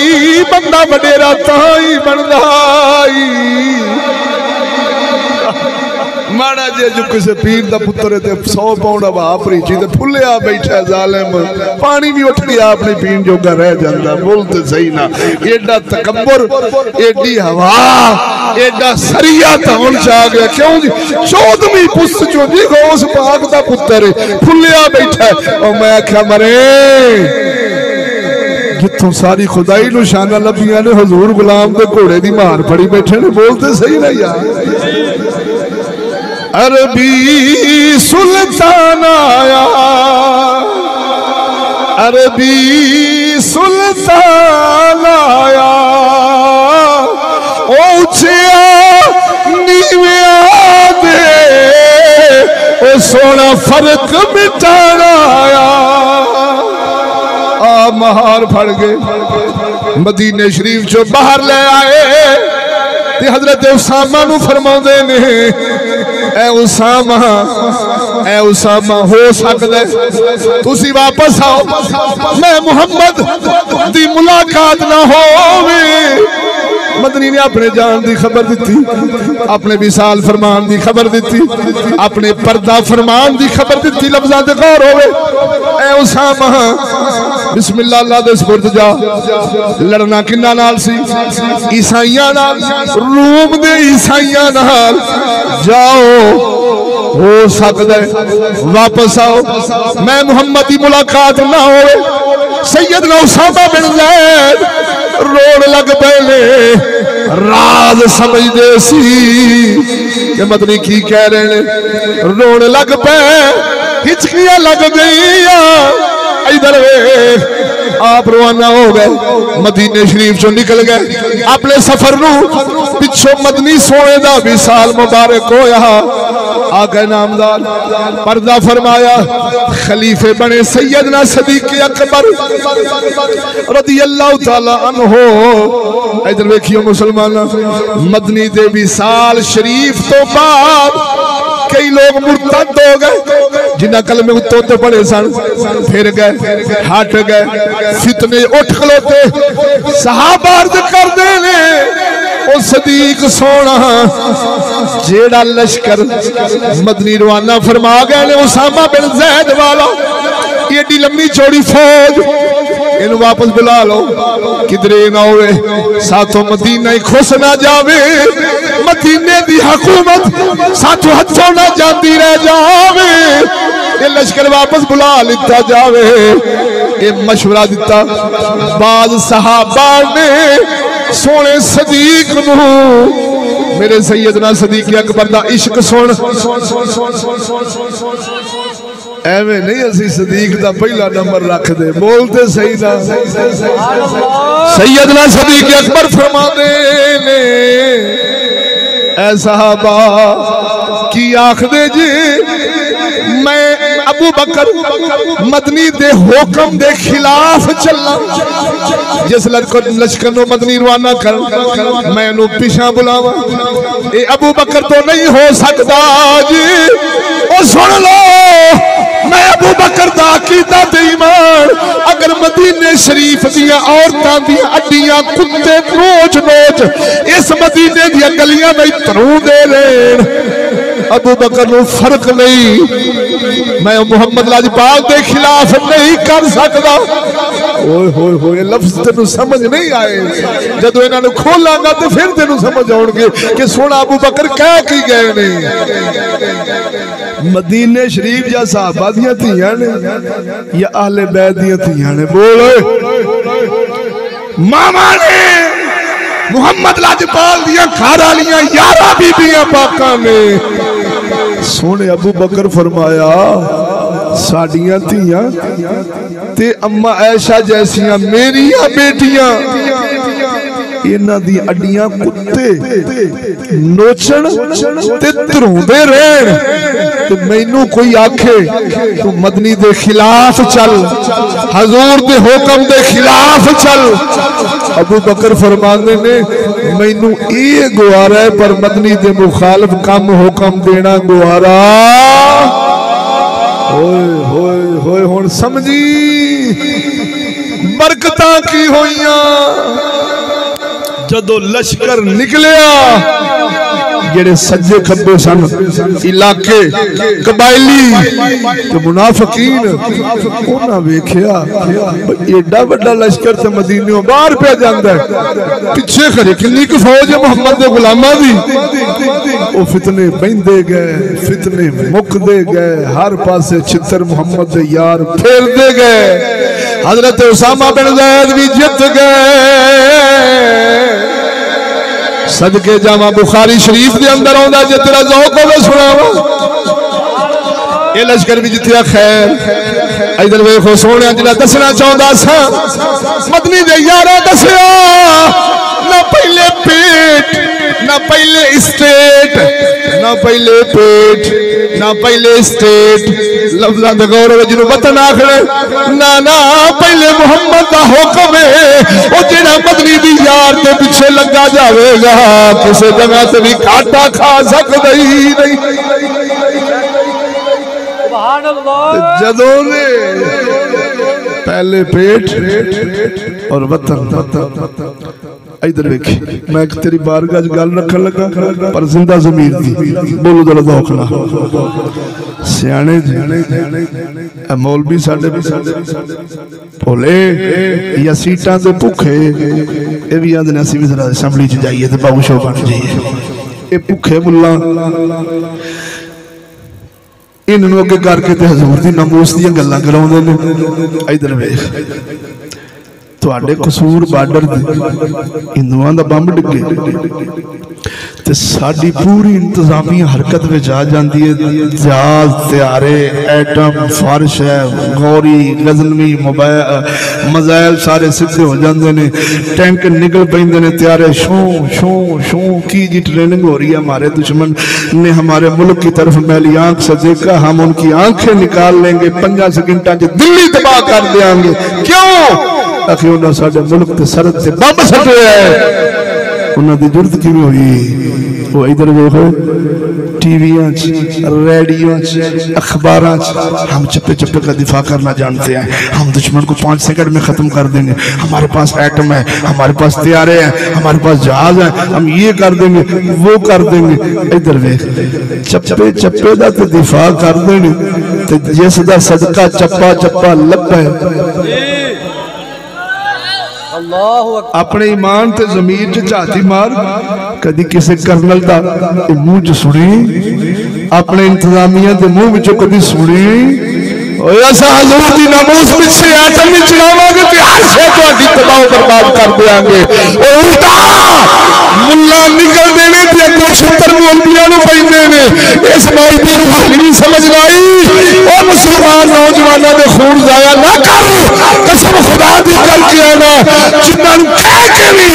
[SPEAKER 1] बंदा वडेरा ताई बनदा माड़ा जे जो किसी पीर दा पुत्र ते 100 पाउंड हवा भरीची ते फुलिया बैठा जालिम पानी भी उठ गया अपनी पीन जोगा रह जाता बोलते सही ना एडा तकब्बुर एडी हवा एडा सरिया धौन च आ गया क्यों जी 14वीं पुस्त चो जी गौस पाक दा पुत्र फुलिया बैठा और मैं आख्या मरे जितों सारी खुदाई नु शाना लभिया ने हजूर गुलाम के घोड़े दी मार फड़ी बैठे ने बोलते सही ना यार अरबी सुल्तान आया अरबी सुल्तान आया ऊंचिया नीविया दे ओ सोना फर्क मिटाना आया आ महार फड़ गए मदीने शरीफ चो बाहर ले आए ते हजरत उसामा नु फरमाउंदे ने ए उसामा हो सकदा तुसी वापस आओ मैं मुहम्मद दी मुलाकात ना होवे मदनी ने अपने जान की खबर दी अपने विसाल फरमान की खबर दी अपने पर्दा फरमान की खबर दी लफ्ज़ां ते गौर होवे ए उसामा बिस्मिल्लाह अल्लाह दे सुपुर्द जा लड़ना किन्ना नाल सी ईसाइयां नाल रूम दे ईसाइयां नाल जाओ हो सकदा वापस आओ मैं मुहम्मद की मुलाकात ना होवे सैयदना उसामा बिन ज़ैद रोड लग पहले राज समझदे सी कि मदनी की कह रहे ने रोड लग पे हिचकियां लग गई इधर आप रवाना हो गए मदीने शरीफ चो निकल गए अपने सफर नू पिछों मदनी सोने दा भी साल मुबारक होया आ गए नामदार पर्दा फरमाया खलीफे बने सैयदना सदीक अकबर रज़ी अल्लाह तआला अन्हु इधर देखियो मुसलमान मदनी दे विसाल शरीफ तो बाद कई लोग मुर्तद हो गए जिन्हें कलमे उत्तों पड़े सन फिर गए हट गए फितने उठ खलोते सहाबा अर्ज करदे ने ओ सदीक सोना जेड़ा लश्कर मदनी रवाना फरमा गए ने उसामा बिन ज़ैद वाला एडी लंबी चौड़ी फौज इन वापस बुला लो किधरे ना होवे साथों मदीना ही खुश ना जावे मदीने दी हुकूमत साथों हथों ना जाती रह जावे ये लश्कर वापस बुला लिता जावे ये मशवरा दिता बाद सहाबा ने सोने सदीक नू मेरे सैयदना सदीक अकबर दा इश्क सुन एवं नहीं असी सदीक दा पहला नंबर रख दे बोलते सही ना सैयदना सदीक अकबर फरमाते ने ऐ सहाबा की आखदे जी मैं अबू बकर मदनी दे हुक्म दे खिलाफ चलना जिस लश्कर नो मदनी रवाना कर मैं उन्हें पिछा बुलावा ये अबू बकर तो नहीं हो सकता जी और सुन लो मैं अबू बकर दा कीदा ते ईमान अगर मदीने शरीफ दियां औरतां दी हड्डियां कुत्ते नोच नोच इस मदीने दी गलियां में तरू दे लेन अबू बकर नु फर्क नहीं मैं मोहम्मद लाजपाल के खिलाफ नहीं कर सकता ओए होए होए लफ्ज तेनू समझ नहीं आए जदों इन्हां नु खोलांगा तो फिर तेनू समझ आउणगे कि सोना अबू बकर कह की गए ने मदीने शरीफ या साहबा दियां धीयां ने या अहले बैत दियां धीयां ने बोल मामा ने मुहम्मद लाजपाल दियां घर वालियां 11 बीबियां पाकां ने सोने अबू बकर फरमाया साडियां धीयां ते अम्मा ऐशा जैसियां मेरियां बेटियां इन्हां दी अड्डियां कुत्ते नोचण ते धरोंदे रहन ते मैनू कोई आखे तू मदनी दे खिलाफ चल हजूर दे हुक्म दे खिलाफ चल अबू बकर फरमांदे ने मैनू ये गुवारा है पर मदनी दे मुखालिफ कम हुक्म देना गुवारा होए होए होए हुण समझी बरकतां की होइयां जदों लश्कर निकलिया जेड़े सज्जे खब्बे सन इलाके कबायली ते मुनाफिकीन उन्हां वेखिया एडा बड़ा लश्कर ते मदीने बाहर पे जांदा है पिछे खड़े किन्नी की फौज है मोहम्मद दे गुलामां दी ओ फितने बहिंदे गए फितने मुकदे गए हर पासे छितर मोहम्मद दे यार फेरदे गए हजरत उसामा बिन ज़ैद भी जित गए सदके जावा बुखारी शरीफ के अंदर आंदा जे तेरा ज़ौक होवे सुनावा ये लश्कर भी जितया खैर इधर वेखो सोने जिला दसना चाहता सा मदनी दे यारा दसया ना पहले पेट ना पहले स्टेट ना पहले पेट ना पहले स्टेट लफ्ज़ां दा गौर है जिन्हों वतन आखड़े ना ना पहले मोहम्मद दा हुक्म है ओ जेड़ा मदनी दी यार दे पीछे लगा जावेगा किसी जगह से भी काटा खा सकदा ही नहीं सुभान अल्लाह जदों ने पहले पेट और वतन इधर देखी मैं तेरी बारगाह गल रखन लगा पर जिंदा ज़मीर दी बोलो जरा ज़ौक नाल सियाने मौलवी साडे भोले या सीटां दे भुखे ये भी आंदे ने असीं भी जरा असैंबली च जाइए ते बाबू शो बन जाइए ये भुखे मुल्लां इन्हां अगे करके ते हजूर दी नमूस दी गल्लां कराउंदे ने इधर वेख तुहाडे कसूर बार्डर हिंदुआं दा बंब डिगे ते साडी पूरी इंतजामिया हरकत में आ जाती है जहाज त्यारे एटम फारिश है गौरी गजनवी मजाइल सारे सीधे हो जाते हैं टैंक निकल पेंदे ने त्यारे शू शू शू की जी ट्रेनिंग हो रही है हमारे दुश्मन ने हमारे मुल्क की तरफ मैली आंख से देखा हम उनकी आंखें निकाल लेंगे 5 सेकंडा दिल्ली तबाह कर देंगे क्यों आखिर उन्होंने साडे मुल्क ते सरहद ते बम सटे है उन्होंने जुर्त की हुई वो इधर देखो टीवियां रेडियो अखबार हम चप्पे चप्पे का दिफा करना जानते हैं हम दुश्मन को 5 सेकंड में खत्म कर देंगे हमारे पास एटम है हमारे पास त्यारे हैं हमारे पास जहाज है हम ये कर देंगे वो कर देंगे इधर देख चप्पे चप्पे का तो दिफा कर देंगे जिस दा सदका चप्पा चप्पा लब्बा है अपने ईमान ते ज़मीर च झाती मार कदी किसी कर्नल दा मुंह च सुनी अपने इंतजामिया दे मुंह विचों कदी सुनी ऐसा हजूर दी नमूस पिछे एटम नहीं चलावांगे ते हर शे तुहाडी तबाह बर्बाद कर देंगे उल्टा मुल्ला निकल देने ते अगों छतर मौलवियां नूं पैंदे ने इस मौलवी नूं नहीं समझ आई ओ मुसलमान नौजवानों दे खून जाया ना कर कसम खुदा दी करके आना जिन्हां नूं कह के भी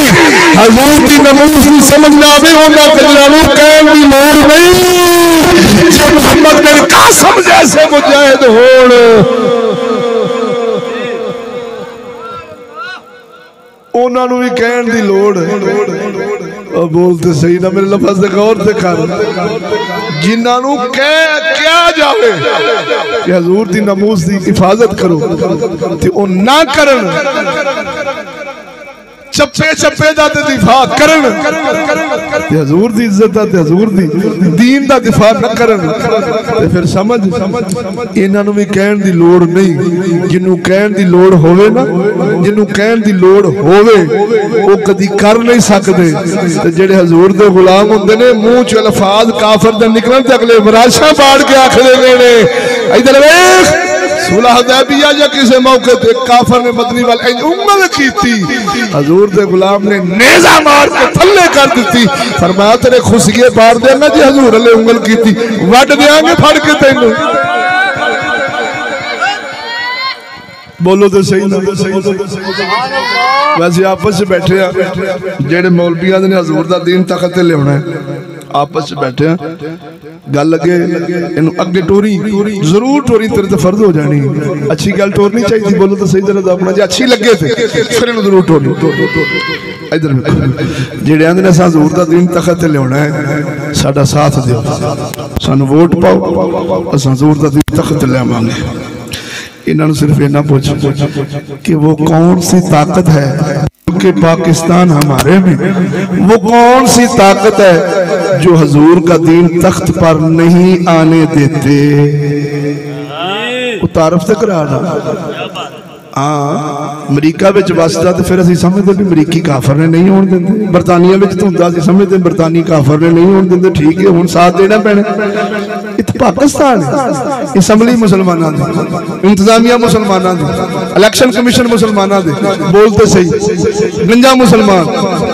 [SPEAKER 1] हजूर दी नमूस नहीं समझ ना आवे उन्हां कल्लां नूं कहण दी लोड़ नहीं मोहम्मद बिन कासिम जैसे मुजाहिद होण उन्होंने भी कहने की लोड़ बोलते सही ना मेरे लफ्ज़ से गौर से कर जिन्होंने क्या जावे कि हजूर की नमूस की हिफाजत करो ते ओ ना करन चप्पे चप्पे दा ते दिफा करन ते हजूर दी इज्जत दा ते हजूर दी दीन दा दिफा न करन ते फिर समझ इन्हां नूं भी कहण दी लोड़ नहीं जिन्नू कहण दी लोड़ होवे ना जिन्नू कहण दी लोड़ होवे ओ कदी कर नहीं सकदे ते जेड़े हजूर दे गुलाम हुंदे ने मुंह च अल्फाज काफर दे निकलन ते अगले वराशा पाड़ के आखदे ने इधर वेख सुलह हुदैबिया या किसी मौके पे काफर ने मदनी वाल उंगल की थी हजूर दे गुलाम ने नेजा मार के थल्ले कर दी फरमाया तेरे खुशिये पार देना जी हजूर अल्ले उंगल की थी वड देंगे फड़ के तेनू बोलो तो सही ना वैसे आपस में बैठे जेड़े मौलवियां ने हजूर दा दीन तख्त ते लियाना है आपस में बैठे गल लगे इन अगे टोरी जरूर टोरी तेरे तो फर्ज हो जानी अच्छी गल टोरनी चाहिए बोलो तो सही तरह अपना जो अच्छी लगे थे फिर इन जरूर टोरी इधर जेड़े आंदे ने हजूर दा दीन तख्त ते लियाना है साडा साथ दिओ सानू वोट पाओ अस हजूर दा दीन तख्त ते लियावांगे इन्होंने सिर्फ इतना पूछ कि वो कौन सी ताकत है कि पाकिस्तान हमारे में वो कौन सी ताकत है जो हजूर का दीन तख्त पर नहीं आने देते वो तारफ से करा हाँ अमरीका वसदा तो फिर असं समझते भी अमरीकी काफर ने नहीं होने देंगे बरतानिया तो होंगे समझते बरतानी काफर ने नहीं होने देंगे ठीक है हुण साथ देना पैना इत्थे पाकिस्तान असैम्बली मुसलमानों की इंतजामिया मुसलमानों की इलैक्शन कमीशन मुसलमानों के बोलते सही गंजा मुसलमान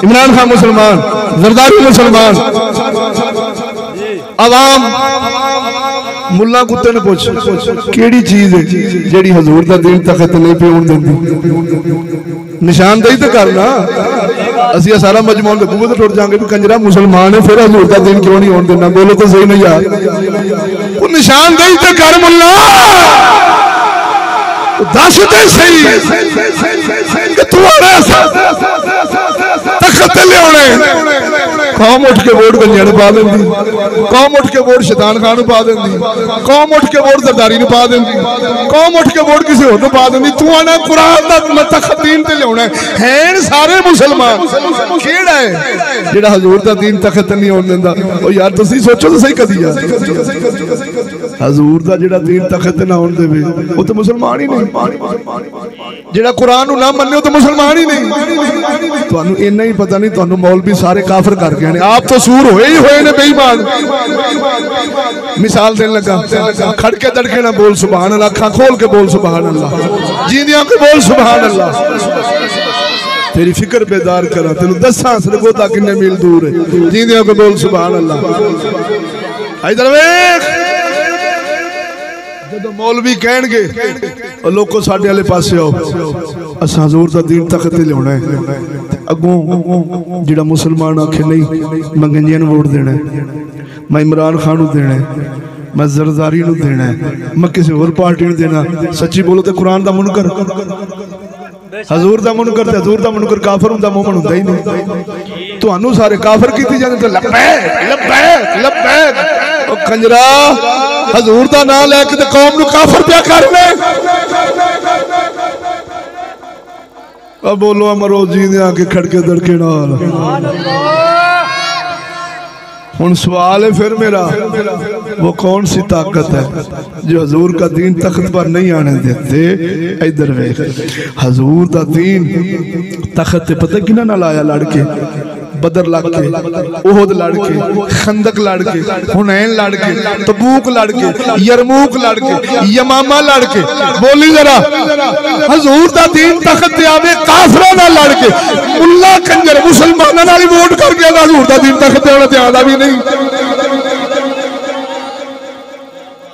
[SPEAKER 1] इमरान खान मुसलमान जरदारी मुसलमान अवाम मुल्ला कुत्ते ने पूछ केड़ी चीज है जेड़ी हजूर दा दीन तख्त नहीं पे होण देंदी निशानदेही तो करना असि सारा मजमून के बूहे ते टुट जाएंगे भी कंजरा मुसलमान है फिर हजूर दा दीन क्यों नहीं होण देना बोलो तो सही नहीं यार वो निशानदेही तो कर मुल्ला दस दे सही कि तू तख्त ते लियाने कौम उठ के वोट गंजिया पा देंगी कौम उठ के वोट शैतान खान पा देंगी कौम उठ के वोट जरदारी पा देंगी कौम उठ के वोट किसी होर पा देंगी तू आना कुरान दा तख्त दीन ते लियाना है सारे मुसलमान केड़ा है जेड़ा हजूर दा दीन तख्त नहीं होण देंदा ओ यार तुसी सोचो तो सही कदी यार हजूर दा जेड़ा दीन तख्त ना होण देवे ओ तो मुसलमान ही नहीं जेड़ा कुरान नु ना मन्ने ओ तो मुसलमान ही नहीं तुहानू इन्ना ही पता नहीं तुहानू मौलवी सारे काफिर कर गए आप तो सूर होए ही होए ने बेईमान मिसाल देने लगा खड़के दड़के ना बोल सुभान अल्लाह अखां खोल के बोल सुभान अल्लाह जींदियां के बोल सुभान अल्लाह तेरी फिक्र बेदार करा तेन दसा सरगोदा किन्ने मील दूर है जींदियां के बोल सुभान अल्लाह इधर वेख जब मौलवी कहणगे लोगों साडे वाले पासे आओ अस हजूर दा दीन तख्त ते लियाना है अगों जिहड़ा मुसलमान आखे नहीं मैं गंजियां नूं वोट देना है मैं इमरान खान नूं देना है मैं जरदारी नूं देना है मैं किसी होर पार्टी नूं देना सच्ची बोलो तो कुरान दा मुनकर हजूर दा मुनकर ते हजूर दा मुनकर काफिर हुंदा मोमन हुंदा ही नहीं तुहानू सारे काफिर कीती जांदे ते लब्बैक लब्बैक लब्बैक ओ कंजरा हजूर दा नाम लैके ते कौम नूं काफिर पिया कर ले अब बोलो अमरो जींदे आके खड़के दड़के नाल हुण सवाल है फिर मेरा वो कौन सी ताकत है जो हजूर का दीन तख्त पर नहीं आने देते इधर वेख हजूर का दीन तख्त पता किना नाल आया लड़के बदर लड़ के ओहद लड़ के खंदक लड़ के हुनैन लड़ के तबूक लड़ के यरमूक लड़ के यमामा लड़ के बोली जरा हजूर दा दीन तख्त ते आवे काफिरां नाल लड़ के मुल्ला कंजर मुसलमानां नाल वोट करके हजूर दा दीन तख्त ते आना ते आंदा भी नहीं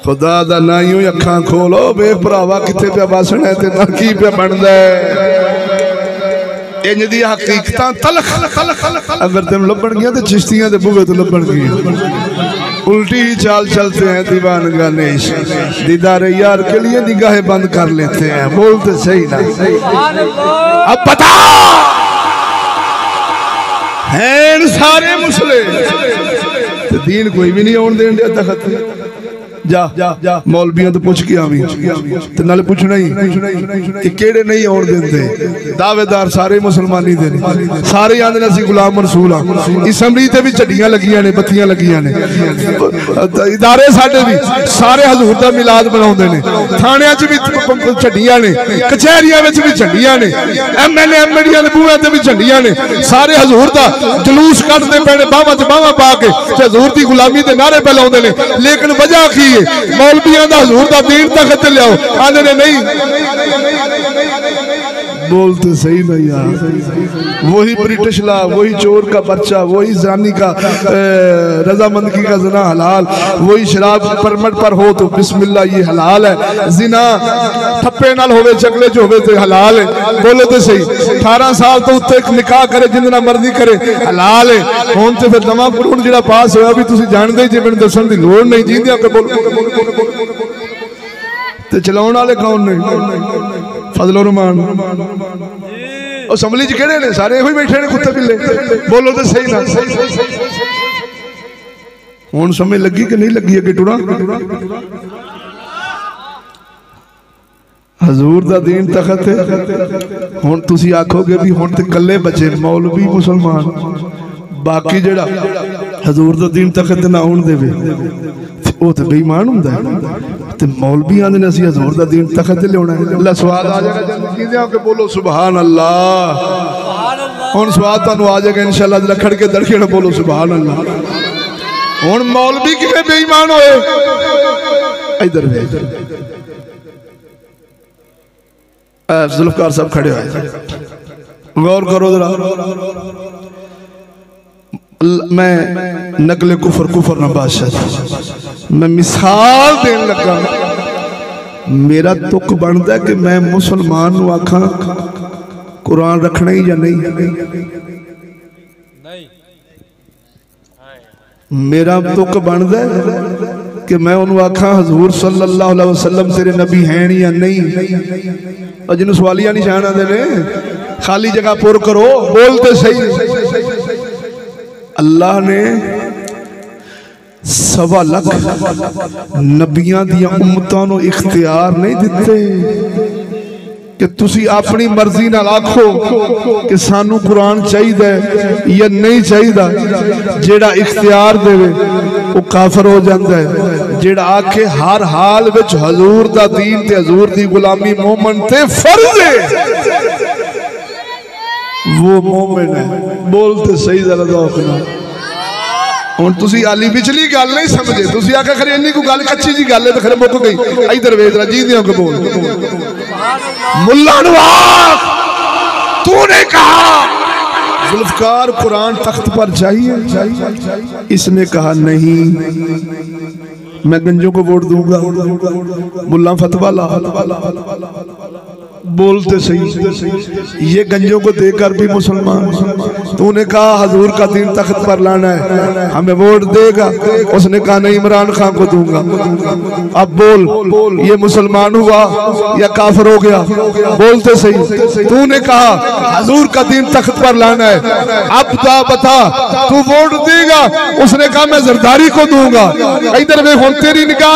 [SPEAKER 1] खुदा दा ना ही अखां खोलो बे भरावा किथे पे बसना है ते ना की पे बनदा है इंज दी हकीकतां तलख अगर तेन लभण गया तो चिश्तियां दे बूहे तो लभण गया। उल्टी ही चाल चलते हैं दीवानगा नेश, दीदार यार के लिए निगाहें बंद कर लेते हैं। बोलते सही ना? अब बता हैं सारे मुसले दीन कोई भी नहीं आउण देन दिया तखत। जा मौलवियों तो पूछ के आवी ते नाले पूछना ही कि केड़े नहीं आउण देंदे। दावेदार सारे मुसलमानी दे ने, सारे आंदे असीं गुलाम रसूल हां। असैंबली ते भी झड्डियां लगियां ने, बत्तियां लगियां ने, इदारे साडे भी सारे हजूर दा मिलाद बनाउंदे ने, थाणियां च भी झड्डियां ने, कचहरियां विच भी झड्डियां ने, एमएलए एमएलए दे बूहां ते भी झड्डियां ने। सारे हजूर दा जुलूस कढदे पैणे बाहां च बाहां पा के ते हजूर दी गुलामी दे नारे पे लाउंदे ने। लेकिन वजह की मौलवियों का हजूर का दीन तखत लियाओ, आने ने नहीं। बोलते सही नहीं यार। वही ब्रिटिश ला, वही चोर का बच्चा, वही जानी का रजामंदगी का जना हलाल, वही शराब परमिट पर हो तो बिस्मिल्लाह ये हलाल है, जिना ठप्पे नाल होवे चकले च होवे तो हलाल है। बोले तो सही 18 साल तो उत्ते निकाह करे जिन्ना मर्जी करे हलाल है। हुण ते फिर नवां कानून जिहड़ा पास होया भी तुसीं जाणदे जे मैनूं दस्सण दी लोड़ नहीं, जींदे आके बोल ते चलाउण वाले कौन ने? फजलो रहमान असम्बली च केड़े ने? सारे इहो ही बैठे ने कुत्ते पिल्ले। बोलो तो सही ना? हुण समझ लगी कि नहीं लगी? अगे टुरा हजूर दा दीन तखत है। हुण तुसीं आखोगे भी हुण ते कल्ले बचे मौलवी मुसलमान, बाकी जेड़ा हजूर दा दीन तखत ना आउण देवे वो तो बेईमान हुंदा है। ते मौलवी आंदे ने असीं हजूर दा दीन तखत लियाउणा है। अल्लाह स्वाद आ जाएगा जिंदगी के बोलो सुभान अल्लाह। हुण स्वाद तुहानूं आ जाएगा इंशाअल्लाह। जरा खड़ के दड़के ना बोलो सुभान अल्लाह। हुण मौलवी किवें बेईमान होए? इधर जुल्फकार साहब खड़े होए, गौर करो जरा। मैं नकले कुफर कुफर न बादशाह, मैं मिसाल देन लगा। मेरा तुक बनता है कि मैं मुसलमान नूं आखां कुरान रखना ही या नहीं। मेरा तुक बनता है कि मैं उन्होंने आखा हजूर सल्लल्लाहु अलैहि वसल्लम तेरे नबी हैं या नहीं। और जिन्होंने सवालिया निशान आते ने खाली जगह पुर करो। बोलते सही। अल्लाह ने 1.25 लाख नबियां दियां उम्मतां नूं इख्तियार नहीं दिते कि तुसी अपनी मर्जी नाल आखो कि सानू कुरान चाहिए या नहीं चाहिए। जेड़ा इख्तियार देवे वो काफर हो जाता है। जेड़ा आखे हर हाल विच हजूर दा दीन ते हजूर दी गुलामी मोमन ते फर्ज है वो मोमिन है। बोलते सही जरा दौख नाल। हुण तुसी आली विचली गल नहीं समझे। तुसी आखे खरे इन्नी को गल कच्ची जी गल है तो खरे मुक गई। इधर वेख ला जी दियों के बोल। मुल्ला नवाज तूने कहा जुल्फकार कुरान तख्त पर चाहिए, इसने कहा नहीं मैं गंजों को वोट दूंगा। मुल्ला फतवा ला। बोलते सही। ये गंजों को देकर भी मुसलमान। तूने कहा हजूर का दीन तख्त पर लाना है, हमें वोट देगा। उसने कहा नहीं इमरान खान को दूंगा। अब बोल ये मुसलमान हुआ या काफिर हो गया? बोलते सही। तूने कहा हजूर का दीन तख्त पर लाना है, अब बता तू वोट देगा? उसने कहा मैं जरदारी को दूंगा। इधर वे हुण तेरी निगाह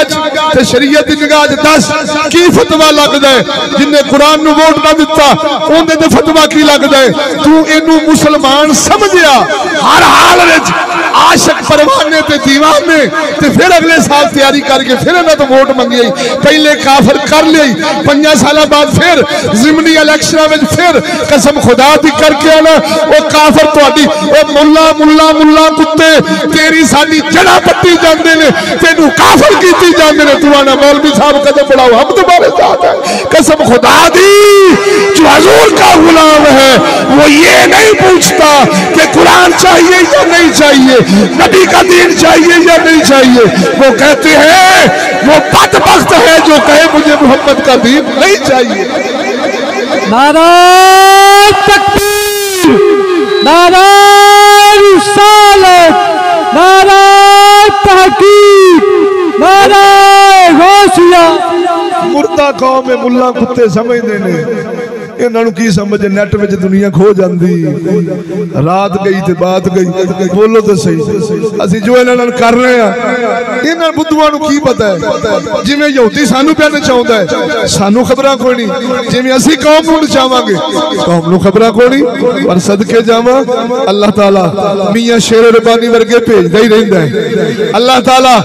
[SPEAKER 1] ते शरीयत दी निगाह 10 की फतवा लगदा है? जिन्हें कुरान नूं वोट ना दिता उहदे ते फतवा की लगदा है? तू इनू मुसलमान समझिया हर हाल विच आशिक परवाने ते दीवाने ते फिर अगले साल तैयारी करके फिर इन्हां तो वोट मंगी। पहले काफिर कर ली, 5 साल बाद फिर जिमनी इलेक्शन विच फिर कसम खुदा दी करके आना वो काफिर तुहाडी ओ मुल्ला मुल्ला मुल्ला कुत्ते तेरी साडी जड़ा पट्टी जांदे ने, तेनू काफिर कीती जांदे ने। तू आना मौलवी साहब कदम बढ़ाओ, हम तुम्हारे साथ है। कसम खुदा दी जो हजूर का गुलाम है वो ये नहीं पूछता कि कुरान चाहिए या नहीं चाहिए, नबी का दीन चाहिए या नहीं चाहिए। वो कहते हैं वो बदबख्त है जो कहे मुझे मोहम्मद का दीन नहीं चाहिए।
[SPEAKER 2] नारा तकबीर। नाराए रिसालत, नाराए तहकीक, नाराए गौसिया।
[SPEAKER 1] मुर्दा कौम में मुल्ला कुत्ते समझते ने, इन्हों की समझ नेट में दुनिया खो जाती। रात गई तो बात गई, बोलो तो सही। असि जो इन्होंने कर रहे हैं इन्होंने बुद्धुआ की पता है, जिमें यहूदी सानू प्या नचाउंदा है, सानू खबर कोई नहीं। जिमें असी कौम को नचावांगे, कौम को खबर कोई नहीं। पर सदके जावा अल्लाह ताला मियां शेर रब्बानी वर्गे भेजदा ही रहिंदा है। अल्लाह ताला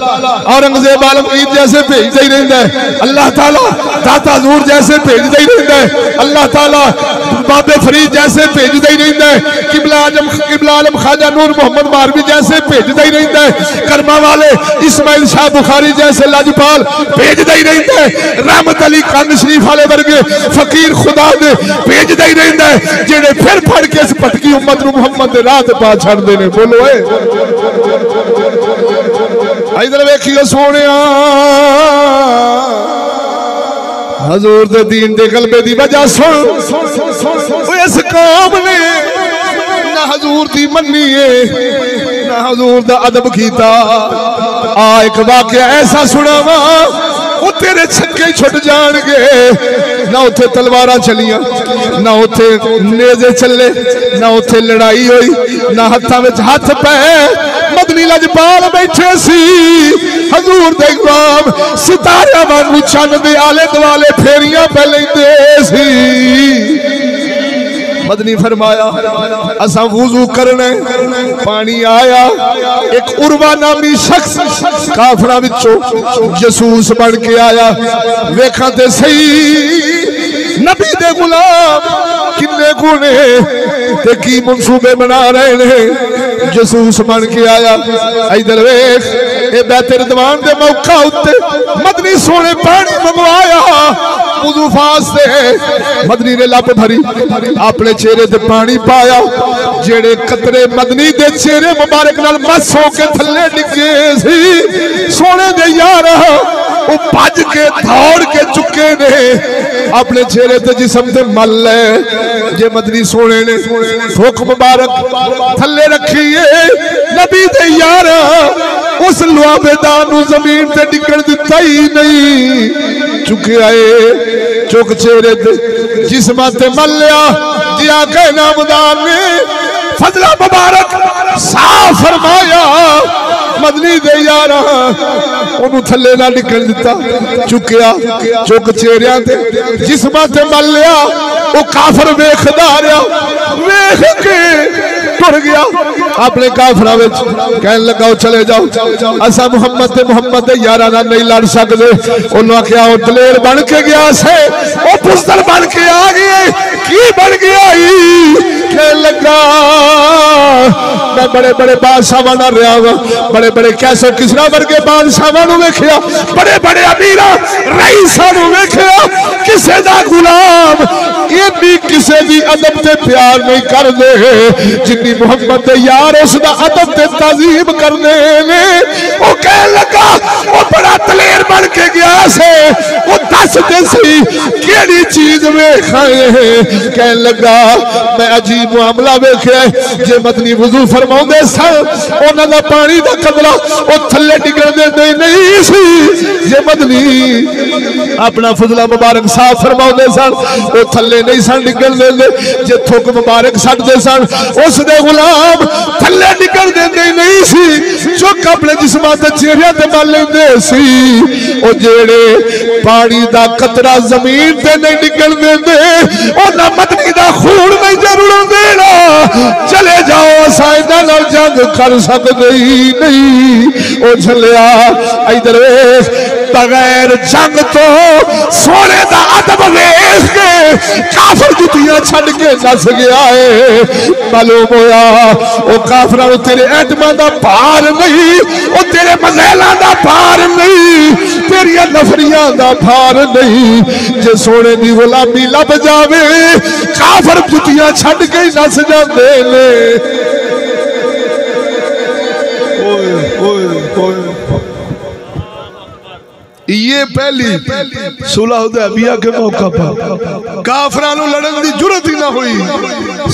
[SPEAKER 1] औरंगजेब आलमगीर जैसे भेजदा ही रहिंदा है। अल्लाह ताला दाता हजूर जैसे भेजदा ही रहिंदा है। अल्लाह ताला बाबे फरीद जैसे भेजदा ही रहिंदा है। किबला आलम ख्वाजा नूर मोहम्मद मारवी जैसे भेजदा ही रहिंदा है। कर्मा वाले इस्माइल शाह बुखारी जैसे लाजपाल भेजदा ही रहिंदा है। रहमत अली कंद शरीफ वाले वर्गे फकीर खुदा दे भेजदा ही रहिंदा है, जेड़े फिर फड़ के इस भटकी उम्मत नूं मुहम्मद दे राह ते पा छड्डदे ने। बोलो ए इधर वेखियो सोनिया, हजूर दे दीन दे गलबे दी वजह सुन इस कौम ने ना हजूर दी मन्नी है ना हजूर दा अदब कीता। आ एक वाकया ऐसा सुनावा वो तेरे छक्के छुट जाणगे। ना उथे तलवारा चलियां, ना उथे नेज़े चले, ना उथे लड़ाई हुई, ना हत्थां विच हथ पै। मदनी लजपाल बैठे सी हजूर दे इमाम सितारे वांगू चंद दे आले दुआले फेरियां पै लैंदे सी। मदनी फरमाया असा वुजू करना, पानी आया। एक उर्वा नामी शख्स काफरा विचों जसूस बन के आया। वेखा ते सही नबी दे गुलाम किन्ने गुणे ते की मंसूबे बना रहे ने। जसूस बन के आया। इधर वेख ए बैत रिदवान दे मौका उत्ते मदनी सोने पानी मंगवाया। वुजू वास्ते मदनी ने लप भरी, अपने चेहरे ते पानी पाया। जेड़े कतरे मदनी दे चेहरे मुबारक नाल मस हो के थल्ले डिगे सी, सोने दे यार वो भज के दौड़ के चुके ने। अपने चेहरे ते जिस्म ते मल है जे मदनी सोने ने ठोक मुबारक थल्ले रखी है। नबी दे यार उस लुआबेदार नूं जमीन ते डिगण दिता ही नहीं। चुके आए चुक चेहरे ते जिस्म ते मलिया दिया के नामदार ने फजला मुबारक साफ फरमाया। मदनी दे यार ओनू थल्ले ना निकल दिता। चुकिया चुक चेहरियां ते जिस्मां ते मलिया। वो काफर वेखदा रहा, वेख के टुर गया अपने काफरा विच। कहन लगा चले जाओ, असा मुहम्मद ते मुहम्मद दे यारां नाल नहीं लड़ सकदे। उन्होंने आख्या वो दलेर बन के गया से, वो पुस्तल बन के आ गए। की बन गया कहन लगा मैं बड़े बड़े बादशाह ना रहा वा, बड़े बड़े कैसर किसरा वर्गे बादशाह वेख्या, बड़े बड़े अमीर रईसा वेख्या। किसे दा गुलाम ये भी किसे दी अदब ते प्यार नहीं कर दे जिन्नी मुहम्मद दे यार उसदा अदब ते ताजीम करने ने। वो कह लगा वो बड़ा दलेर बन के गया से, वो दस दे सी केड़ी चीज वेखाए। कह लगा मैं अजीब मामला वेख्या। जे मदनी वुजू फरमाउंदे सन उन्हां दा पानी दा कतरा वो थल्ले डिगण देंदे नहीं सी। जे मदनी अपना फजला मुबारक साफ फरमाउंदे सन वो थल्ले नहीं सन डिगण देंदे। जे थुक मुबारक सटदे सन उस दे गुलाम थल्ले डिगण देंदे नहीं सी। चुक अपने जिस्मां ते चेहरे ते मल लैंदे सी। ओ जेड़े पानी दा कतरा जमीन ते नहीं डिगण देंदे उन्हां मदनी दा खून नहीं जरूर देना। चले जाओ असां इन्हां नाल जंग कर सकदे ही नहीं। ओ झलिया इधर वेख बगैर जंग तो सोने दा अदब वेख के काफर जुतियां छड़ के नस गया है। मालूम होया ओ काफरा तेरे एटमां दा भार नहीं, ओ तेरे मज़ैलां दा भार नहीं, तेरियां नफरियां दा भार नहीं। जे सोने दी गुलामी लब जावे काफर जुतियां छड़ के नस जांदे ने। ये ये पहली सुलह हुदैबिया के मौका पर काफरां नूं लड़न दी जुरत ही ना हुई,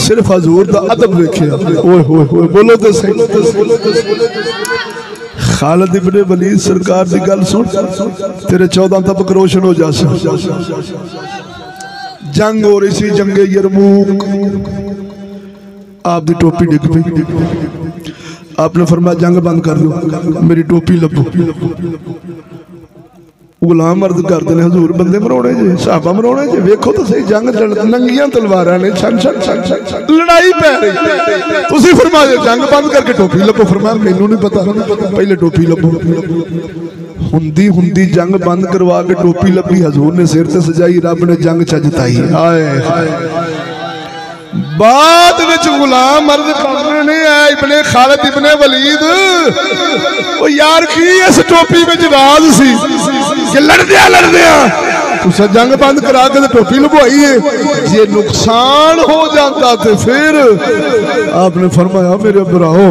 [SPEAKER 1] सिर्फ हजूर दा अदब देखिया। ओए होए होए बोलो तो सही। खालिद इब्ने वलीद सरकार की गल सुन, तेरे 14 तबक रोशन हो जासा। जंग हो रही सी, जंगे यरमूक, आपकी टोपी डिग पई, आपने फरमाया जंग बंद कर लो, मेरी टोपी लभो। गुलाम अर्ज करते हैं हजूर बंदे मराने जे, सहाबा मराने जे, वेखो तो सही जंग नंगियां तलवारां ने, छन छन छन छन लड़ाई पै रही, तुसी फरमाया जंग बंद करके टोपी लभो। फरमाया मैनू नहीं पता, पहले टोपी लभो। हुंदी हुंदी जंग बंद करवा के टोपी लभी, हजूर ने सिर ते सजाई, रब ने जंग चजताई। हाय बाद विच गुलाम अर्ज करने ने इब्ने खालिद इब्ने वलीद, ओ यार की इस टोपी विच राज सी कि लड़दिया तुसा जंग बंद करा के टोपी लुभाई है, जे नुकसान हो जाता तो फिर आपने फरमाया मेरे भराओ,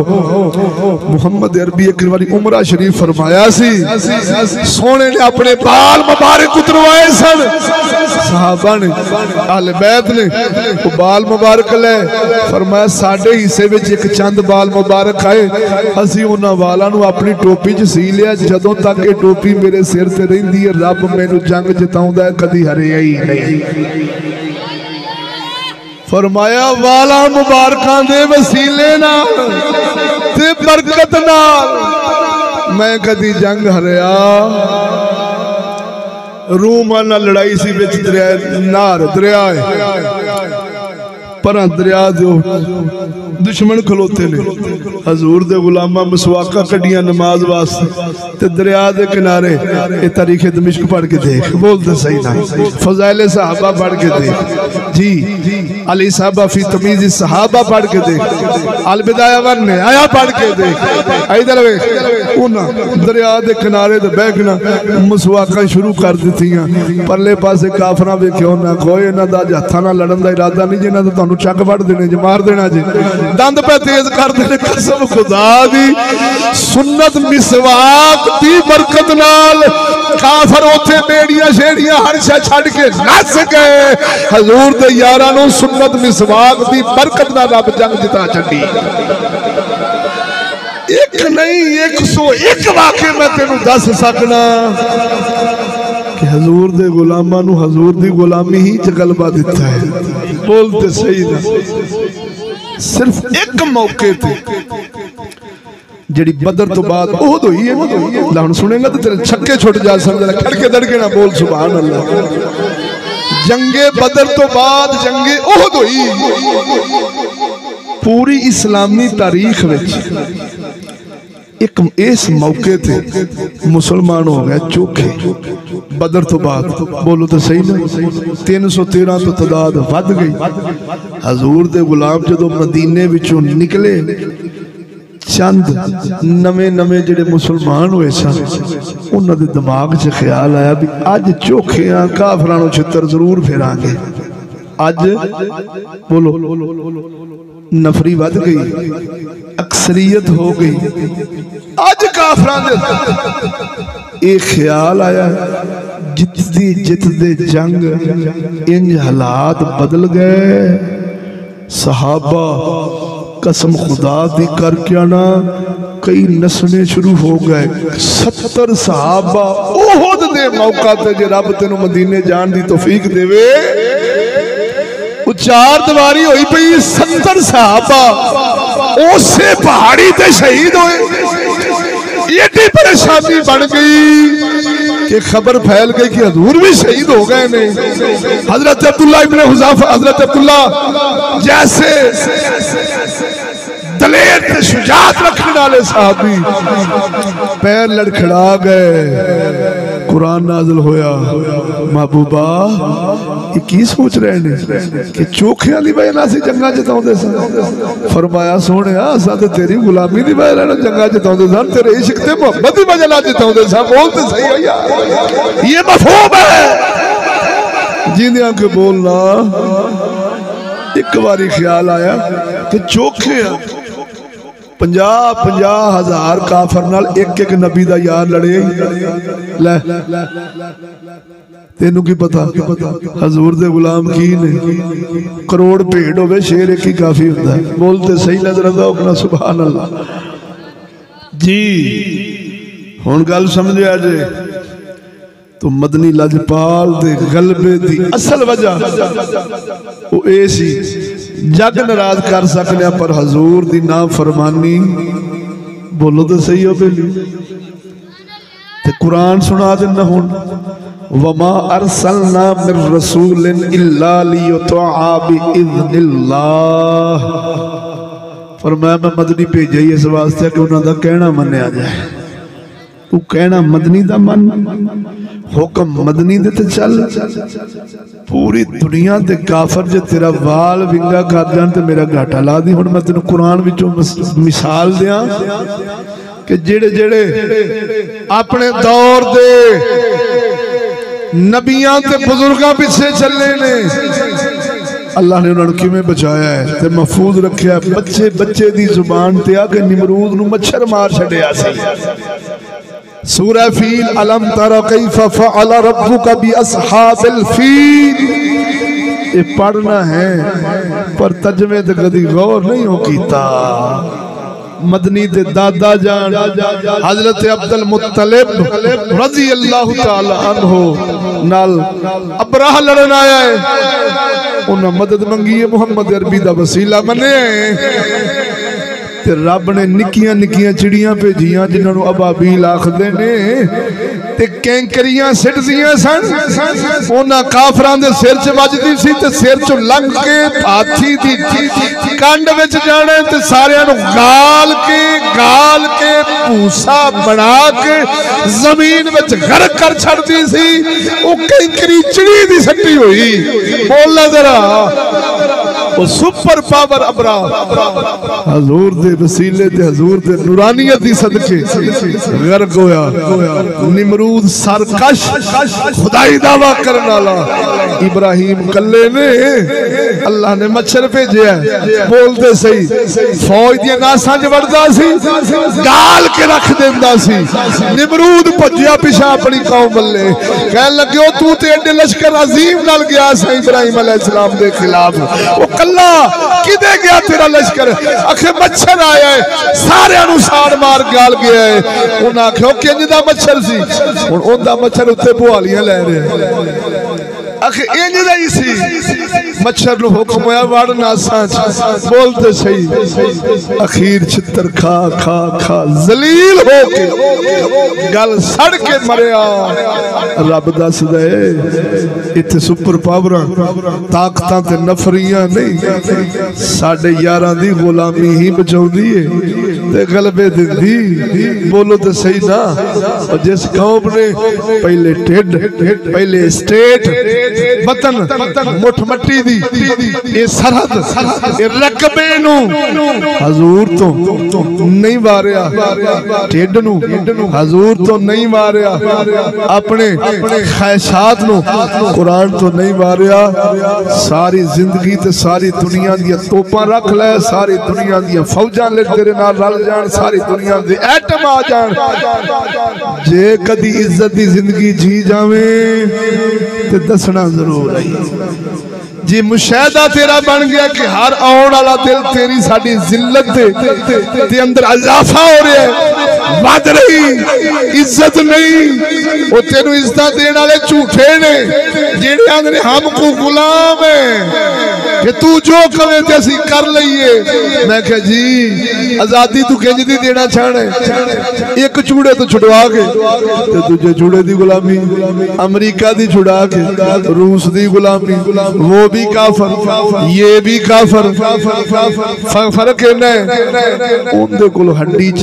[SPEAKER 1] मुहम्मद अरबी एक बारी उमरा शरीफ फरमाया सी, सोने ने अपने बाल मुबारक उतरवाए सन, सहाबा ने अहले बैत ने वो बाल मुबारक ले, फरमाया साडे हिस्से विच एक चंद बाल मुबारक आए, असीं उन्हां वालां नूं अपनी टोपी च सी लिया, जदों तक ये टोपी मेरे सिर ते रहिंदी है रब मैनूं जंग जिताउंदा कदी हरिया ही नहीं। फरमाया वाला मुबारकां दे वसीले नाल ते बरकत नाल मैं कदी जंग हरिया। रूम नाल लड़ाई सी विच दरिया नार दरिया पर दरिया दो दुश्मन खलोते ने, हजूर दे गुलामा मसवाका कड्डियां नमाज वास्ते ते दरिया दे किनारे ये तारीख दमिश्क पढ़ के देख, बोलते सही ना, फजाइल सहाबा पढ़ के देख जी, अली साहबा फी तमीज सहाबा पढ़ के देख, अल बिदाया वन ने आया पढ़ के देख, इधर वे उन्हां दरिया दे किनारे ते बैठना मसवाका शुरू कर दित्तियां, परले पासे काफरां वेखियो ना कोई इन्हां दा हत्थां नाल लड़न दा इरादा नहीं, जिन्हां दा तुहानूं चक वड़ देने जे मार देना जे, दंद पे तेज कर देने, कसम खुदा दी सुन्नत मिसवाक दी बरकत नाल काफर ओथे बेड़ियां शेड़ियां हर शे छड़ के नस गए, हजूर दे यारां नूं सुन्नत मिसवाक दी बरकत नाल रब जंग जिता छड्डी। एक नहीं 101 वाक़े मैं तेनू दस सकना कि हजूर दे गुलामां नूं हजूर दी गुलामी ही च गलबा दिता है, बोलते सही ना। सिर्फ एक मौके ते जिहड़ी बदर तो बाद ओहद होई है ना, हुण सुनेगा तो तेरे छक्के छुट जा समझ, खड़के दड़के ना बोल सुभान अल्लाह। जंगे बदर तो बाद जंगे ओहद होई, पूरी इस्लामी तारीख विच एक इस मौके ते मुसलमान हो गए चोखे, बदर तो बाद बोलो तो सही ना, 313 तो तादाद वध गई। हजूर दे गुलाम जदों मदीने विचों निकले, चंद नवे नवे जिहड़े मुसलमान हुए सन, उन्हां दे दिमाग च ख्याल आया भी अज चोखे आ, काफरां नूं छित्तर जरूर फेरांगे, अज बोलो नफरी वध गई, अक्सरियत हो गई, अज काफरां दे ये ख्याल आया, जितदी जितदे जंग इंज हालात बदल गए। सहाबा कसम खुदा दी करके आना कई नसने शुरू हो गए, 70 सहाबा ओहद दे मौका ते जे रब तेनू मदीने जान दी तौफीक देवे, चार दीवारी हुई पई, 70 सहाबा उसे पहाड़ी ते शहीद हुए। एडी परेशानी बन गई कि खबर फैल गई कि हजूर भी शहीद हो गए ने। हजरत अब्दुल्ला इब्ने हुज़ाफा, हजरत अब्दुल्ला जैसे दलेर ते शुजाअत रखने वाले साहबी पैर लड़खड़ा गए। कुरान नाज़िल होया, महबूबा ये की सोच रहे ने कि चोखे वाली वजह से जंगा जिताउंदे सन। फरमाया सोने असां ते तेरी गुलामी दी वजह नाल जंगा जिताउंदे सन, तेरे इश्क ते मोहब्बत दी वजह नाल जिताउंदे सन। बोलते सही हो यार, ये मफहूम है जिंदे आके बोलना। एक बारी ख्याल आया कि चोखे 50,000 काफर नाल एक एक नबी दा यार लड़े। ले तेनू की पता हजूर दे गुलाम की ने, करोड़ भेड़ होवे शेर एक ही काफी होता है। बोलते सही नजर आता अपना सुभान अल्लाह जी। हुण गल समझिया जे तो मदनी लजपाल दे गलबे दी असल वजह वो ए सी, जग नाराज कर सकने पर हजूर दी ना फरमानी। बोलो तो सही हो बेली ते कुरान सुना देना। हुण वमा अरसलना मिर रसूलिन इल्ला लियुतआ बिइज़्निल्लाह, फरमाया मैं मदनी भेजा ही इस वास्ते कि उन्हां दा कहना मन्निया जाए। तू कहना मदनी दा मन, हुक्म मदनी दे ते चल। पूरी दुनिया दे काफर जे तेरा वाल विंगा कर जान ते मेरा घाटा ला दी। हुण मैं तेनू कुरान विचों मिसाल दियां कि जेड़े जेड़े अपने दौर दे नबियां ते बुजुर्गां पिछे चले ने, अल्लाह ने उन्होंने किवें बचाया है ते महफूज रखिया। बच्चे बच्चे दी जुबान ते आके निमरूद नू मच्छर मार छड़िया सी। सूरह फील, अलम तरा कैफा फअल रब्बुका बि अस्हाबिल फील, ये पढ़ना है पर तर्जमे ते कदी गौर नहीं हो कीता। मदनी दे दादा जान हजरत अब्दुल मुत्तलिब रजी अल्लाह तआला अन्हु नाल अबराह लड़न आया है। उन्हें मदद मंगी है, मुहम्मद अरबी दा वसीला मने ते रब ने निक्कियां निक्कियां चिड़ियां भेजियां जिन्हां नू अबाबील आखदे ने ते कैंकरियां सिटदियां सन। उन्हां काफरां दे सिर च वजदी सी ते सिर चों लंघ के हाथी दी कंड विच जाना ते सारियां नू गाल के भूसा बना के जमीन विच गरक कर छड़दी सी। ओ कैंकरी चिड़ी दी सट्टी हुई। बोलना जरा वो सुपर पावर अबरा हजूर दे वसीले ते हजूर दे नूरानियत दी सदके गर्क होया। निमरूद सरकश खुदाई दावा करने वाला इब्राहिम कल्ले ने, अल्लाह ने मच्छर भेजा। बोलते सही फौज दी नासां च वड़दा सी, गाल के रख देंदा सी। निमरूद भज्जिया पिछा अपनी कौम बल्ले, कहन लगे तू ते एडे लश्कर अजीम नाल गया सी इब्राहिम अलैहिस्सलाम दे खिलाफ। वो कल्ला किदे गया तेरा लश्कर? आखे मच्छर आया है, सारे नू साड़ मार गाल गया है। उन्हें आख्या किंज दा मच्छर सी? हुण ओंदा मच्छर उत्ते बुहालियां लै रहा। आखे इंज दा ही सी। मच्छर नू हुक्म होया वड़ नासां च। बोलते सही अखीर छितर खा खा खा जलील हो के गल सड़ के मरिया। रब दस दे इत्थे सुपर पावर ताकतां ते नफरियां नहीं, साडे यारां दी गुलामी ही बचाउंदी है ते गलबे दिंदी। बोलो तो सही ना। और जिस कौम ने पहले ढिड, पहले स्टेट, वतन, मुठ मट्टी दी, ये सरहद, ये रकबे नू हजूर तो नहीं वारिया, ढिड नू हजूर तो नहीं वारिया, अपने ख्वाहिशात नू कुरान तो नहीं वारिया। सारी जिंदगी ते सारी दुनिया दी तोपां रख ले, सारी दुनिया दी फौजां ले तेरे नाल रल जान, सारी दुनिया दे एटम आ जान, जे कदी इज्जत दी जिंदगी जी जावे ते दसना जरूर है। जी मुशाहिदा तेरा बन गया कि हर आने वाला दिल तेरी साडी जिल्लत दे अंदर इजाफा हो रहा है, बढ़ रही इज्जत नहीं। वो तेनू इज्जत देने वाले झूठे ने जेड़े आंदे हम को गुलाम है कि तू जो कहे ते असीं कर लईए। मैं कहा जी आजादी तू किंज दी देना चाहना है? एक चूड़े तो छुड़वा के ते दूजे चूड़े दी गुलामी, अमरीका दी छुड़ा के रूस दी गुलामी, वो भी काफर ये भी काफर। फर्क इन्ना है उनदे कोल हड्डी च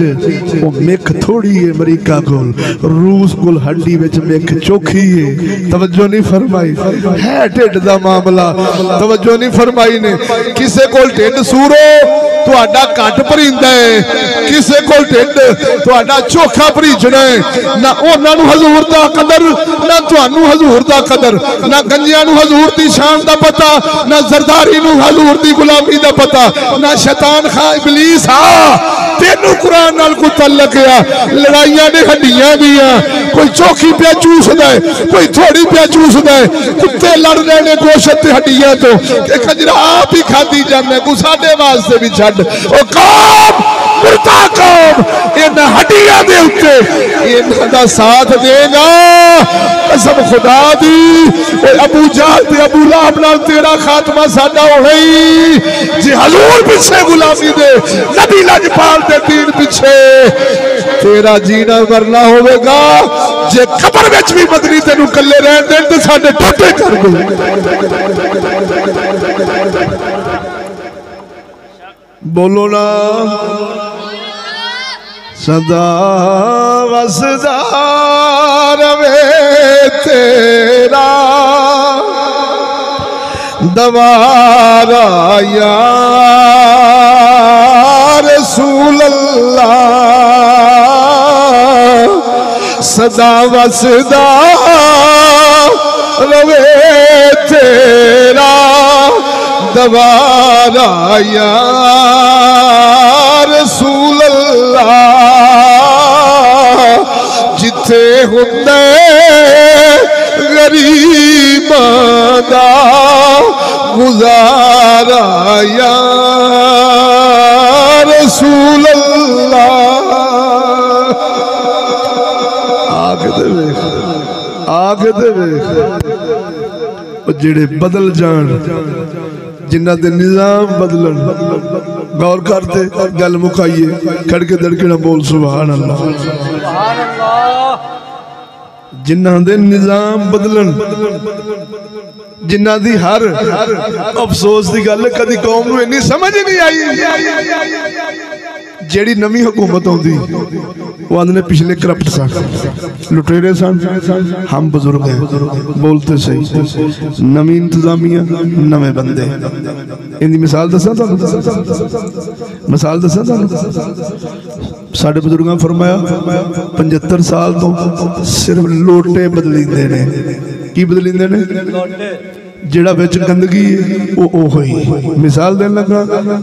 [SPEAKER 1] वो मिख थोड़ी है, अमरीका कोल रूस कोल हड्डी विच मिख चोखी है। तवज्जो नहीं फरमाई है ढिड दा मामला, तवज्जो नहीं फरमाई ने। किसे कोल ढिड सूरो तुहाडा घट भरींदा है, किसे कोल ढिड तुहाडा चोखा भरीजना है। ना उन्हां नूं हजूर दा कदर, ना तुहानू हजूर दा कदर, ना गंजियां नूं हजूर दी शान दा पता, ना जरदारी नूं हजूर दी गुलामी दा पता, ना शैतान खां इबलीस
[SPEAKER 3] तेनू कुरान नाल कोई तल्लक आ? लड़ाइयां ने हड्डियां दियां, कोई चौखी पिया चूसदा है, कोई थोड़ी पिया चूसदा है, कुत्ते लड़ रहे ने गोश्त हड्डियां तो कि कंजरा आप ही खादी जाने को साडे वास्ते भी छड्ड। ओ कौम मुर्दा कौम इन हड्डियां दे उत्ते इन्हां दा साथ देगा कसम खुदा दी। अबू जहल ते अबू लहब नाल तेरा खात्मा साडा होना ही जे हजूर पिछे गुलामी दे नबी लजपाल दे दीन पिछे तेरा जीना मरना होवेगा। जे कब्र विच भी मदनी तेनू कल्ले रहन देन ते साडे टोटे कर गए। बोलो ना सदा वसदा रवे तेरा दवारा या रसूल अल्लाह, सदा वसदा रवे तेरा दवारा या रसूल अल्लाह। जिथे हुंदे गरीबां दा गुजारा या रसूल अल्लाह। आके दे जेड़े बदल जान जिन्ना दे निजाम बदलन गौर करते गल मुकाइए खड़के दड़के ना बोल सुभान अल्लाह। जिन्ना दे निजाम बदलन जिन्ना दी हर अफसोस की गल कदी कौम नूं इन्नी समझ नहीं आई। जेड़ी नवी हुकूमत आउंदी वो आंदे पिछले करप्ट सन लुटेरे सन हम बुजुर्ग हैं बोलते सही नवी इंतजामिया नवे बंदे। इनकी मिसाल दसा मिसाल दसा साडे बुजुर्गों फरमाया 75 साल तो सिर्फ लोटे बदलींदे ने। की बदलींदे ने? जेड़ा विच गंदगी है मिसाल देन लगा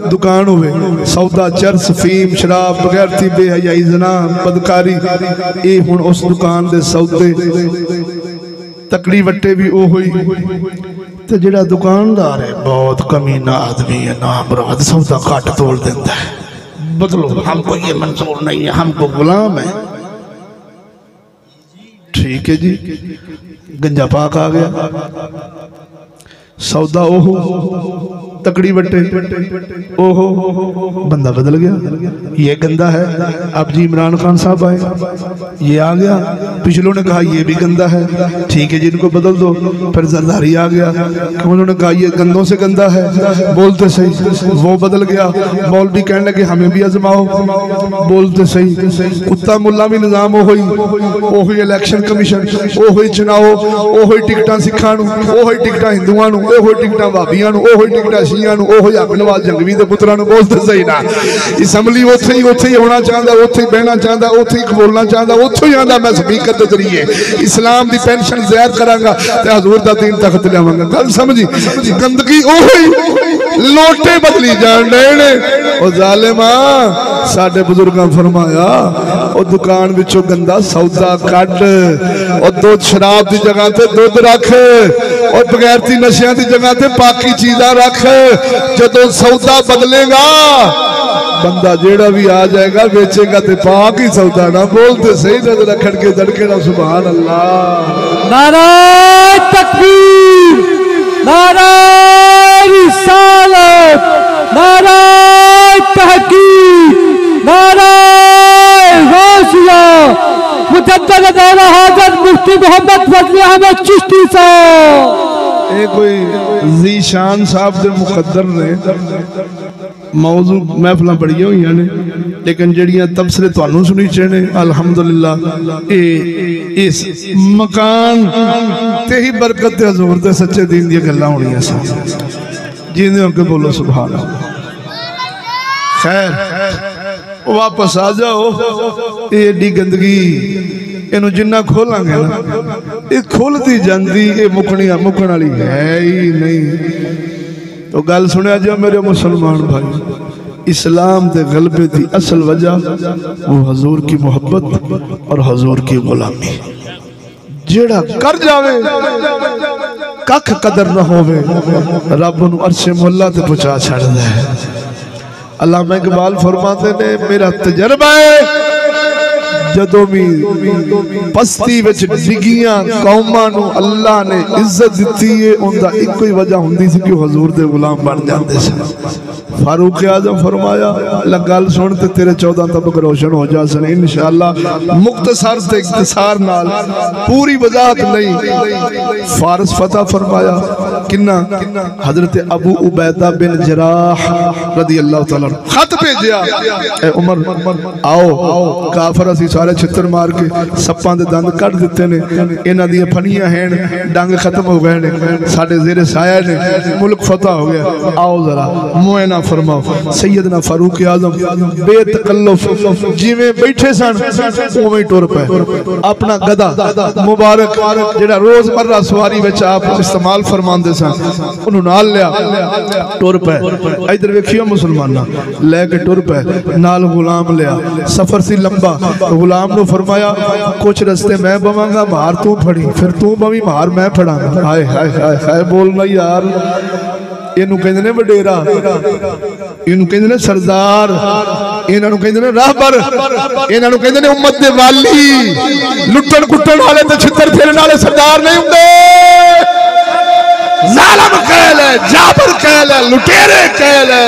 [SPEAKER 3] दुकान होवे सौदा चरस फीम शराब बगैरती बेहयाई जना बदकारी ये हुण उस दुकान दे सौदे तकड़ी वट्टे भी ओ होई ते जेड़ा दुकानदार है बहुत कमीना आदमी है ना मुराद सौदा घट तोल देंदा है। बदलो हमको ये मंजूर नहीं है हमको गुलाम है। ठीक है जी गंजा पाक आ गया सौदा ओहो तकड़ी बट्टे ओहो बंदा बदल गया। ये गंदा है अब जी इमरान खान साहब आए ये आ गया पिछलों ने कहा ये भी गंदा है ठीक है जी इनको बदल दो। फिर जरदारी आ गया उन्होंने कहा ये गंदों से गंदा है बोलते सही वो बदल गया। मौलवी कहने लगे हमें भी आजमाओ बोलते सही। कुत्ता मुल्ला भी निजाम ओही इलेक्शन कमीशन ओही चुनाव ओही टिकटा सिखा ओही टिकटा हिंदुआ ओही टिकटा भाबिया ओही टिकटा शिया ओही हक नवाज जंगवी के पुत्रा बोलते सही ना। असैम्बली उथे ही होना चाहता उथे ही बहना चाहता उथे ही बोलना चाहता उथों ही आता मैं स्पीकर के जरिए इस्लाम की पेंशन ज़ाहिर करांगा ते हजूर दा दीन तख्त लियावांगा। गल समझी गंदगी ओही लोटे बदली जान रहे ने। ओ जालिमा साडे बुजुर्गां फरमाया ओ दुकान विचों गंदा सौदा कढ ओ दुध शराब की जगह ते दुध रख और बगैरती नशिया की जगह ते पाकी चीजा रख। जदों सौदा बदलेगा बंदा जेड़ा भी आ जाएगा बेचेगा ते पाक ही सौदा ना। बोलते सही नजर रखड़ के दड़के ना सुभान अल्लाह।
[SPEAKER 2] नारे तकबीर नारे रिसालत नारे तहकीक नारे गौसिया मुजद्दद दौरा हाजत मुफ्ती मोहम्मद फजल अहमद चिश्ती साहब।
[SPEAKER 1] ये कोई ज़ीशान साहब दे मुकद्दर ने मौजू महफिल बड़िया हुई ने लेकिन जड़ियाँ तबसरे तुहानू सुनीचे ने अल्हम्दुलिल्लाह इस मकान ते ही बरकत हजूर दे सच्चे दीन दी गल्लां होणियां सन जिंदे होके बोलो सुभान अल्लाह। खैर वापस आ जाओ ये एडी गंदगी इनू जिन्ना खोलांगे ना ये खुलती जाती ये मुकण वाली है ही नहीं। तो गल सुनिया जो मेरे मुसलमान भाई
[SPEAKER 3] इस्लाम के गलबे की असल वजह वो हजूर की मोहब्बत और हजूर की गुलामी। जेड़ा कर जावे कख कदर न होवे रब नूं अर्शे मुअल्ला ते पहुंचा छड़दा है। अल्लामा इकबाल फरमाते ने मेरा तजर्बा है जदों भी पस्ती विच डिगियां कौमां नूं अल्लाह ने इज्जत दिती है उनका इको ही वजह हुंदी सी कि हजूर दे गुलाम बन जाते सन। फारूक आजम फरमाया गल सुन ते तेरे 14 तबक रोशन हो जा सन इंशाअल्लाह। मुख्तसर ते इख्तिसार नाल पूरी वजाहत नहीं। फारस फतह फरमाया किन्ना हजरत अबू उबैदा बिन जराह रदी अल्लाह तआला खत भेजिया ए उमर आओ काफर असी सारे छित्र मार के सप्पां दे दंद कट दिते ने इन्हां दी फनियां हैं डंग खत्म हो गए ने साडे जेरे साया ने मुल्क फतह हो गया। आओ जरा मुआयना फरमाओ। सैयदना फारूक आजम बेतकल्लुफ जिवें बैठे सन उवें टुर पे अपना गदा मुबारक जेड़ा रोजमर्रा सवारी विच आप इस्तेमाल फरमांदे सन उन्होंने नाल लिया टुर पे। इधर वेखियो मुसलमाना लेके टुर पे नाल गुलाम लिया। सफर सी लंबा गुलाम नु फरमाया कुछ रस्ते मैं बवांगा मार तू फड़ी फिर तू बवी मार मैं फड़ांगा। हाय हाय हाय हाय बोलना यार इनू कहंदे ने वडेरा इनू कहंदे ने सरदार इन्हां नू कहंदे ने राहबर इन्हां नू कहंदे ने उम्मत दे वाली। लुट्टण कुट्टण वाले ते छितर फेरन वाले सरदार नहीं हुंदे। जालिम कहल है जाबर कहल है लुटेरे कहल है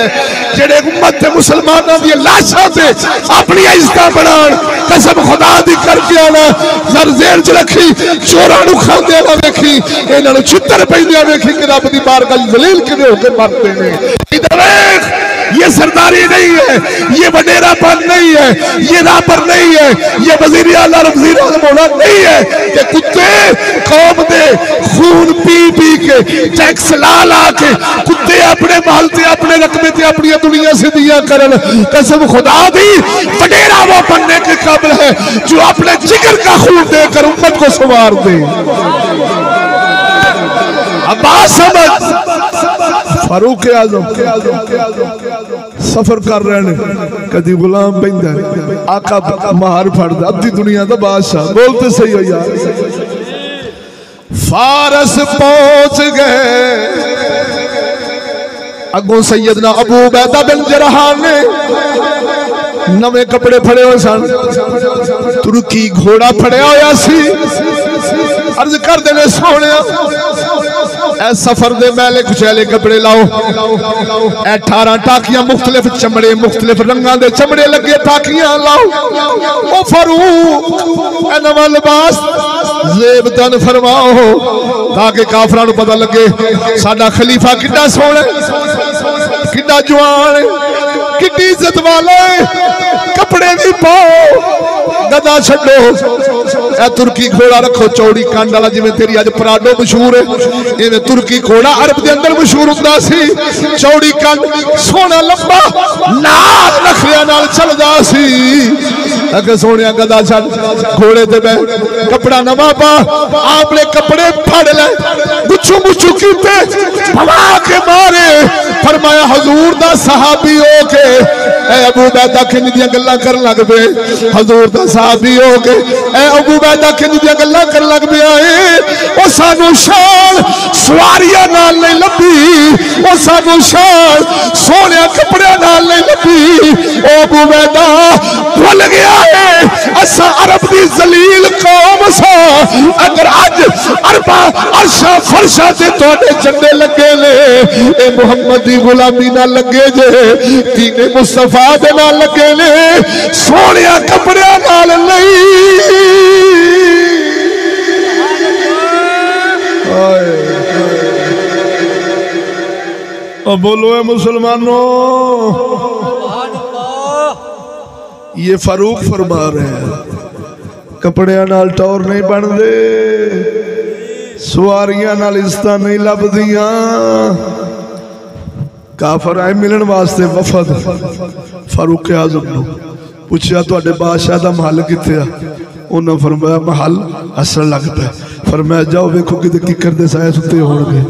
[SPEAKER 3] जेड़े उम्मत ते मुसलमानां दी लाशां ते अपनी इज्जत बनाण कसम खुदा दी करके आना सर जेल च रखी चोरां नू खांदे ना वेखी इन्हां नू छितर पैंदे वेखी कि रब दी बारगाह जलील किवें होके मरदे ने। इधर देख ये सरदारी नहीं है ये वडेरापन नहीं है ये रापर नहीं है ये वजीर आला वजीर आज़म होना नहीं है कि कुत्ते कौम दे खून पी पी के टैक्स ला ला के कुत्ते अपने माल ते अपने रकबे ते अपनी दुनिया से दिया करन। कसम खुदा दी वडेरा वो बनने के काबिल है जो अपने जिगर का खून देकर उम्मत को संवार दे। अब्बास फारूक आजम सफर कर रहे हैं कदी गुलाम पैंदा आका मार फड़दा अद्धी दुनिया दा बादशाह। बोलते सही हो यार। फारस पहुंच गए अगों सैयदना अबू उबैदा बिन जराह ने नवे कपड़े फड़े हुए सन तुर्की घोड़ा फड़िया होया सी। अर्ज कर देने सोने सफर दे मैले कुचैले कपड़े लाओ 18 टाकियां मुख्तलिफ चमड़े मुख्तलिफ रंगा दे चमड़े लगे टाकियां लाओ। ओ फारूक नवा लिबास जेबतन फरमाओ ताकि काफरां नूं पता लगे साडा खलीफा किड्डा सोहना किड्डा जवान किड्डी इज्जत वाला कपड़े भी पाओ गदा छड्डो ए तुर्की घोड़ा रखो चौड़ी कंड वाला जिवें तेरी अज पराडो मशहूर है इवें तुर्की घोड़ा अरब दे अंदर मशहूर हुंदा सी। चौड़ी कंड सोहना लंबा नाल नखरिया नाल चलदा सी। अगे सोहणिया गदा छड्ड घोड़े ते बैठ कपड़ा नवा पा आपने कपड़े फड़ ले गुच्छू मुच्छू कीते भवा के मारे फरमाया हजूर दा सहाबी हो के ए अबू उबैदा किंज दियां गल्लां करन लग पे हजूर दा सहाबी हो के ए अबू उबैदा किंज दियां गल्लां करन लग पिया ओ सानू शान सवारियां नाल नहीं लभी ओ सानू शान सोहणे कपड़े नाल नहीं लभी। ओ अबू उबैदा भुल गया है असा अरब दी जलील कौम सा अगर अज अरबा अर्शा फरशा ते तोड़े झंडे लगे ने ए मुहम्मद दी गुलामी ना लगे जे दीने मुस्तफा दे ना लगे ने सोहणे कपड़े नाल नहीं। बोलो है मुसलमानों ये फारूक फरमा रहे हैं कपड़े नाल टौर नहीं बनते सवारियां नाल इज्जत नहीं लभदियां। काफर आए मिलन वास्ते वफद फारूक आजम नूं पूछया तुहाडे बादशाह दा महल कित्थे आ उन्हें फरमाया महल हसन लग पे फरमाया जाओ वेखो किते किकर दे साए सुते होणगे।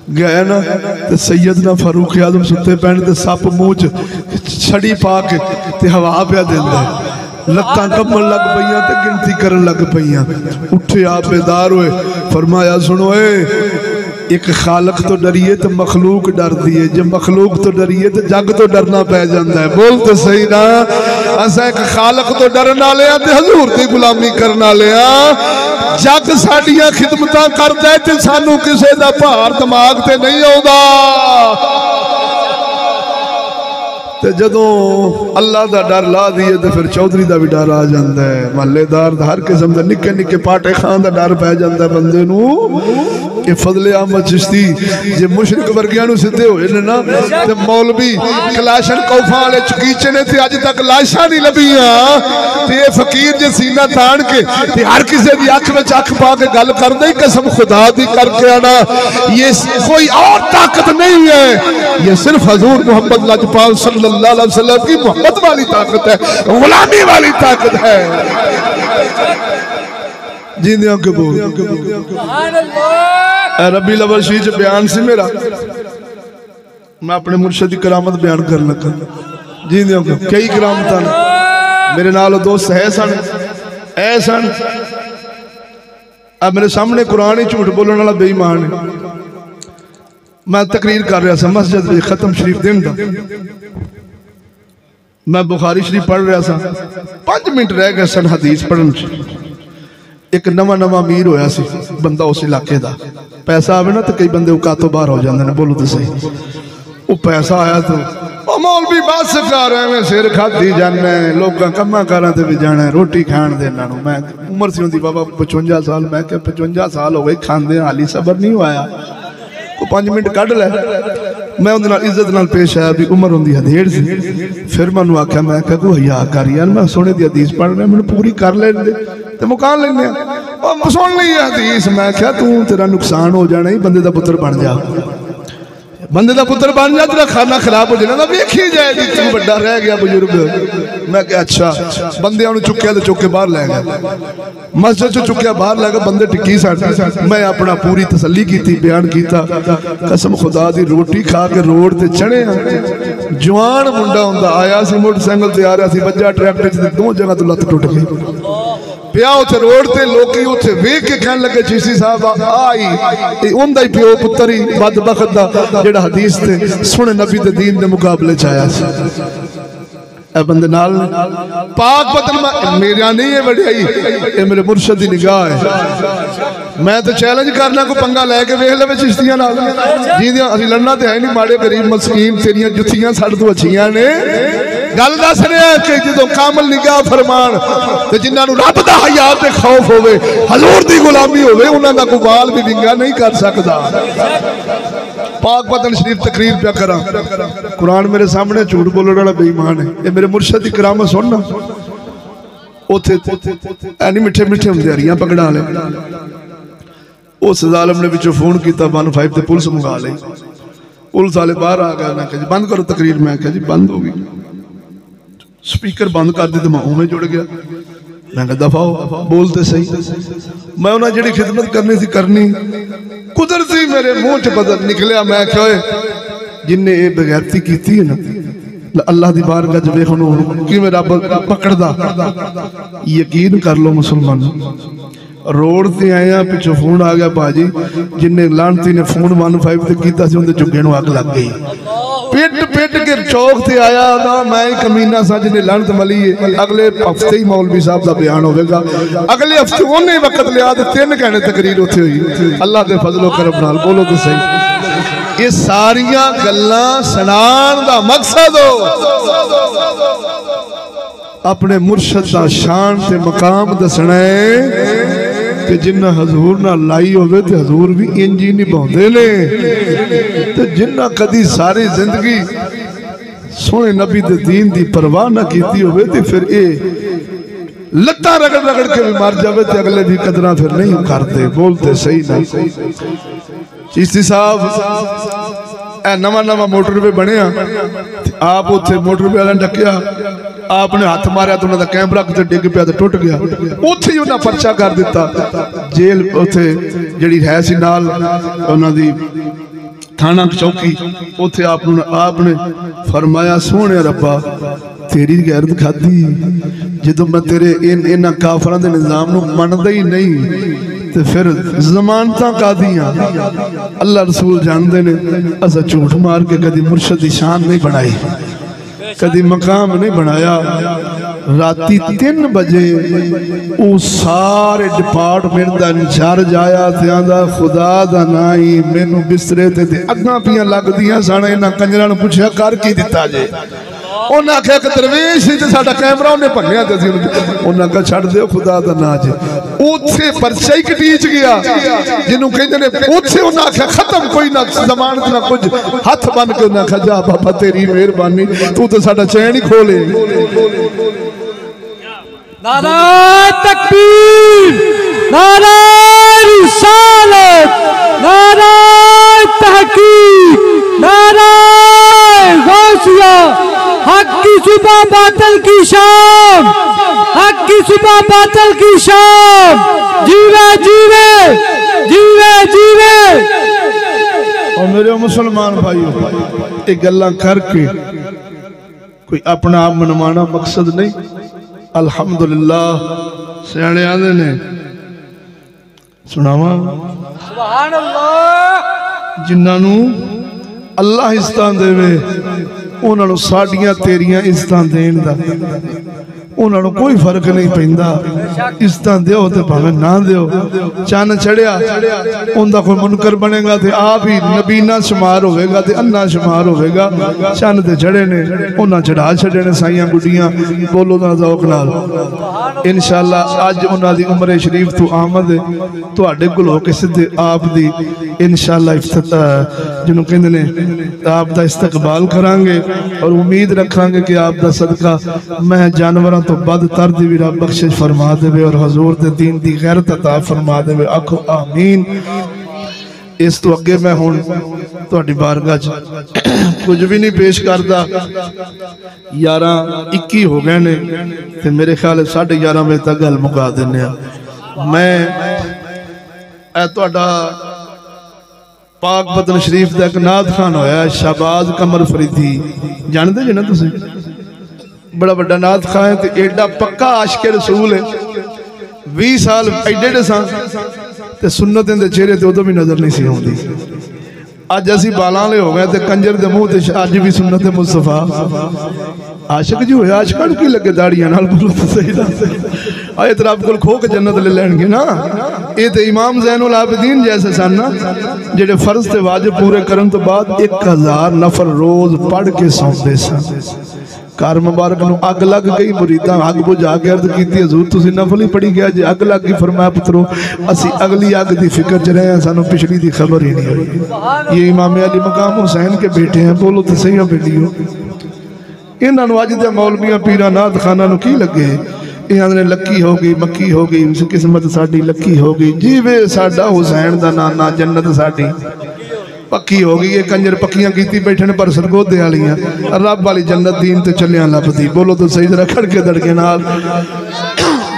[SPEAKER 3] गया ना तो सैयदना फारूक आजम सुते पैण ते सप मूँह च छड़ी पा के ते हवा पिया देंदा लत्तां कंबन लग पईयां ते गिनती करन लग पईयां। उठे आप बेदार हुए, फरमाया सुनो एक खालक तो डरिए तो मखलूक डरदी है, जब मखलूक तो डरिए तो जग तो डरना पै जाता है। बोल तो सही ना, असा एक खालक तो डरन वाले ते हजूर दी गुलामी करन वाले जग साडियां खिदमतां करदा है ते सानू किसे दा भार दिमाग ते नहीं आउंदा। ते जदों अल्लाह का डर ला दिए तो फिर चौधरी का भी डर आ जाता है, महल्लेदार हर किस्म का निक्के निक्के पाटे खान का डर पै जाता है बंदे नूं। ये फजले अहमद चिश्ती जे मुशरिक वर्गियां नूं सीधे होए ने ना ते मौलवी कलाशन कौफा वाले चुकीचे ने ते अज तक लाशा नहीं लभियां ते ये फकीर जे सीना तान के ते हर किसी की अख में अख पा के गल करदे कसम खुदा दी करके आना, ये कोई और ताकत नहीं है, ये सिर्फ हजूर मोहम्मद लजपाल सल्लल्लाहु अलैहि वसल्लम की मोहब्बत वाली ताकत है, गुलामी वाली ताकत है। जिंदियों के बोल रबी लवल शीज बयान से मेरा, मैं अपने मुर्शद की करामत बयान कर लगा। जिंदियों के कई करामत मेरे नाल दोस्त है सन ऐ सन, अब मेरे सामने कुरान ही झूठ बोलने वाला बेईमान है। मैं तकरीर कर रहा था मस्जिद में खत्म शरीफ दिन का, मैं बुखारी शरीफ पढ़ रहा था, 5 मिनट रह गए सन हदीस पढ़ने। एक नवा नवा अमीर होया सी बंदा उस इलाके का, पैसा आवे ना तो कई बंदे औकात तो बाहर हो जाते हैं। बोलो तो सही, वो पैसा आया तो मौलवी बस कर रहे सिर खाधी जाना, लोग कम्मा कारां ते भी जाना, रोटी खाण दे इन्हां नूं। मैं उम्र सी हुंदी बाबा 55 साल, मैं क्या 55 साल हो गए खांदे हाली सबर नहीं होया, को 5 मिनट कढ़ लै। मैं उहदे नाल इज्जत नाल पेश आया भी उम्र हुंदी हदेड़ सी। फिर मैं आख्या, मैं क्या कोई हया कर यार, मैं सोने दी हदीस पढ़ रहा, मैनूं पूरी कर लेण दे ते मुकान लैने आ। सुन ली हदीस, मैं क्या तू तेरा नुकसान हो जाना ही, बंदे दा पुत्र बन जा, बंदे का पुत्र बन जा, तेरा खाना खराब हो जाना, वेखी जाए तू बड़ा रह गया बुजुर्ग। मैं क्या अच्छा, बंदे चुक्या तो चुक के बाहर लै गया, मस्जिद चो चुक्या बाहर लै गया, बंदे टिकी सा। मैं अपना पूरी तसल्ली की बयान किया, कसम खुदा दी रोटी खा के रोड ते चढ़े, जवान मुंडा हुंदा आया सी, मोटरसाइकिल ते आ रहा सी, बज्जा ट्रैक्टर च, 2 जगह तो लत्त टुट गई पिया उथे रोड ते। लोकी उथे वेख के कहन लगे चीसी साहब आई उनदा ही प्यो पुत्र ही बदबख्त दा जेड़ा हदीस ते सुने नबी दे दीन दे मुकाबले च आया सी। ए बंदे नाल पाक पतन मेरा नहीं है वड्याई, ये मेरे मुर्शद दी निगाह है। मैं तो चैलेंज करना को पंगा लैके वेख लवे चिश्तियां नाल, जिंदियां असीं लड़ना ते है नहीं, माड़े गरीब मस्कीन तेरियां जुत्तियां साडे तो अच्छियां ने। गल दस रहा कि जो कामल निगाह फरमान ते जिन्हां नूं रब दा हया ते खौफ होवे, हजूर दी गुलामी होवे, उन्हां दा कोई बाल भी विंगा नहीं कर सकदा। पाक पतन शरीफ तकरीर पे करा, कुरान मेरे सामने झूठ बोलने वाला बेईमान है। ये मेरे मुर्शद की करामत सुनना, उथे ऐनी मिठे मिठे होंदे हरियां पगड़ा वाले, उस जालिम ने विचों फोन किया 15 ते पुलिस मंगा ली। पुलिस वाले बाहर आ गए, मैं कहा जी बंद करो तकरीर, मैं कहा जी बंद हो गई, स्पीकर बंद कर दी तो मैं उवें जुड़ गया। मैं कहा दफा हो, बोलते सही। मैं उन्हें जी खिदमत करनी सी करनी, कुदरती मेरे मुंह च बदल निकलिया। मैं क्या जिन्हें ये बगैरती की है ना, अल्लाह की बारगाह च वेख कि रब पकड़दा, यकीन कर लो मुसलमान। रोड से आया, पिछों फोन आ गया, भाजी जिन्हें लानती ने फोन 15 ते कीता सी, उनके चुगे नूं अग लग गई। पिट पिट के चौक से आया ना, मैं ही कमीना सा जिन्हें लानत मली है। अगले हफ्ते ही मौलवी साहब का बयान होगा, अगले हफ्ते उन्हें वक्त लिया तो 3 घंटे तकरीर उत्थे हुई। अल्लाह के फजलो करम नाल, बोलो तो सही। ये सारियां गल्लां सुनाण दा मकसद हो अपने मुर्शद दा शान ते मकाम दसना है कि जिन्ना हजूर ना लाई होवे ते हजूर भी इंज ही निभाउंदे ने, ते जिन्ना कदी सारी जिंदगी सोने नबी दे दीन दी परवाह ना कीती होवे ते फिर ये लत्तां रगड़ रगड़ के भी मर जावे ते अगले भी कदरां फिर नहीं करते। बोलते सही ना चिश्ती साहब ए नवा नवा मोटरवे बनया, आप उथे मोटरवे वाला डकिया, आपने हाथ मारिया तो उन्होंने कैमरा किते डिग पिया तो टुट गया, उथे ही उन्हें पर्चा कर दिता। जेल उथे जिहड़ी है सी नाल उन्हां दी थाना चौकी उथे आपने फरमाया सोने रब्बा तेरी गैरत खाधी जो मैं तेरे इन्हां काफरां दे निजाम नूं मनदा ही नहीं ते फिर जमानतां कादियां अल्लाह रसूल जानते ने असा झूठ मार के कभी मुर्शद की शान नहीं बनाई कभी मकाम नहीं बनाया राती 3 बजे वो सारे डिपार्टमेंट का इंचार्ज आया ते आंदा खुदा दा ना ही मैनू बिस्तरे ते अग्गां पियां लगदियां सन इन्हां कंजरां नूं पुछया कर की दिता जे उन्हें आख्या एक दरवेश ही तो साडा कैमरा उन्हें भन्निया ते असीं उन्हें आख्या छड्ड दिओ खुदा दा ना जे उत्थे परचा ही कटीच गया जिन्हों कहते ने उत्थे उन्हें आख्या खत्म कोई ना जमानत ना कुछ हथ बन के उन्हें आख्या जा बाबा तेरी मेहरबानी तू तो साडा चैन ही खोले
[SPEAKER 2] नारा तकबीर नारा रिसालत नारा तहकीक नारा गौसिया हक की सुबह बादल की शाम हक की सुबह बादल की शाम जीवे जीवे जीवे जीवे।
[SPEAKER 3] और मेरे मुसलमान भाइयों ये गल्लां करके कोई अपना आप मनवाना मकसद नहीं। अल्हम्दुलिल्लाह सियाणे आंदे ने सुनावा
[SPEAKER 2] सुभान अल्लाह
[SPEAKER 3] जिन्हां नूं अल्लाह इज्जतां देवे उन्हां नूं साडियां तेरियां इज्जतां देण दा उन्हां नूं कोई फर्क नहीं पैंदा। इज्जतां दिओ ते भावें ना दिओ। चन्न चढ़िया उनका कोई मुनकर बनेगा तो आप ही नबीना शुमार होगा तो अन्ना शुमार होगा। चन्न ते चढ़े ने उन्हें चढ़ा छड़े ने साइयां गुड्डियां बोलो ना ज़ौक नाल इंशाअल्लाह। अज उन्होंने उम्र शरीफ तो आमद है तुहाडे कोल हो के सीधे आप दी इंशाअल्लाह जिन्हों कहते ने आप दा इस्तकबाल करांगे और उम्मीद रखांगे कि आप दा सदका मैं जानवरों तो बदतर दी भी रब बख्शिश फरमा देवे और हजूर दे दीन दी गैरत अता फरमा देवे। आखो आमीन। इस तो अगे मैं हुण तुहाडी बारगाह च कुछ भी नहीं पेश करता। 11:21 हो गए ने ते मेरे ख्याल 11:30 बजे तक गल मुका देने आ। मैं तुहाडा पाक बदन शरीफ का एक नात खान होया शहबाज कमर फरीदी जानते जी ना तुसीं बड़ा बड़ा नात खान है तो एडा पक्का आशिक रसूल है। 20 साल एडे सन सुन्नत इहदे चेहरे ते उदों भी नजर नहीं सी आउंदी। अज असीं बालां वाले हो गए तो कंजर दे मुंह ते अज भी सुन्नत मुस्तफा आशिक जी होया। आशिकां नूं की लगे दाड़ियां नाल बोलो तो सही दस आए तो रब कोल खो के जन्नत ले लैणगे ना। ये तो इमाम ज़ैनुल आबिदीन जैसे सन ना जिहड़े फर्ज ते वाजिब पूरे करन तो बाद 1000 नफल रोज पढ़ के सौंदे सन। घर मुबारक नूं अग लग गई मुरीदां अग बुझा के अर्ज की हजूर तुसीं नफल ही पढ़ी गया जे अग लग गई। फरमाया पुत्रो असीं अगली अग की फिक्र च रहे हैं सानू पिछली की खबर ही नहीं हुई। ये इमाम अली मकाम हुसैन के बेटे हैं बोलो तो सही बेटियो। इन्हां नूं अज दे मौलवियां पीरां नात खानां नूं की लगे इन्हां ने लक्की हो गई मक्की हो गई किस्मत साडी लक्की हो गई जीवे साडा हुसैन दा नाना जन्नत साडी पक्की हो गई। ये कंजर पक्कियां कीती बैठे ने पर सरगोदे वालियां रब वाली जन्नत दीन ते चलिया लभदी बोलो तो सही जरा खड़के दड़के नाल।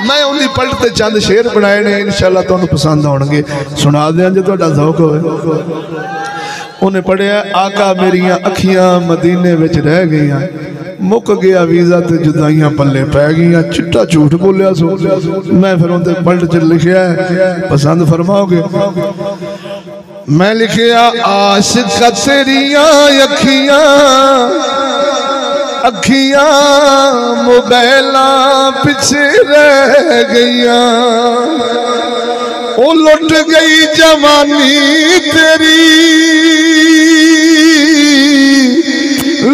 [SPEAKER 3] मैं उन्दी पलट ते चंद शेर बनाए ने इंशाअल्लाह तुहानू पसंद आउणगे सुना दियां जे तुहाडा ज़ौक होवे। उन्हें पढ़िया आका मेरिया अखियां मदीने विच रह गईयां मुक गया वीज़ा ते जुदाइयां पल्ले पै गईयां। चिट्टा झूठ बोलिया सो मैं फिर उन्हें पलट च लिखिया पसंद फरमाओगे। मैं लिखिया आशिक तेरिया अखियां अखियां मोबाइला पिछे रह गईयां ओ लुट गई जवानी तेरी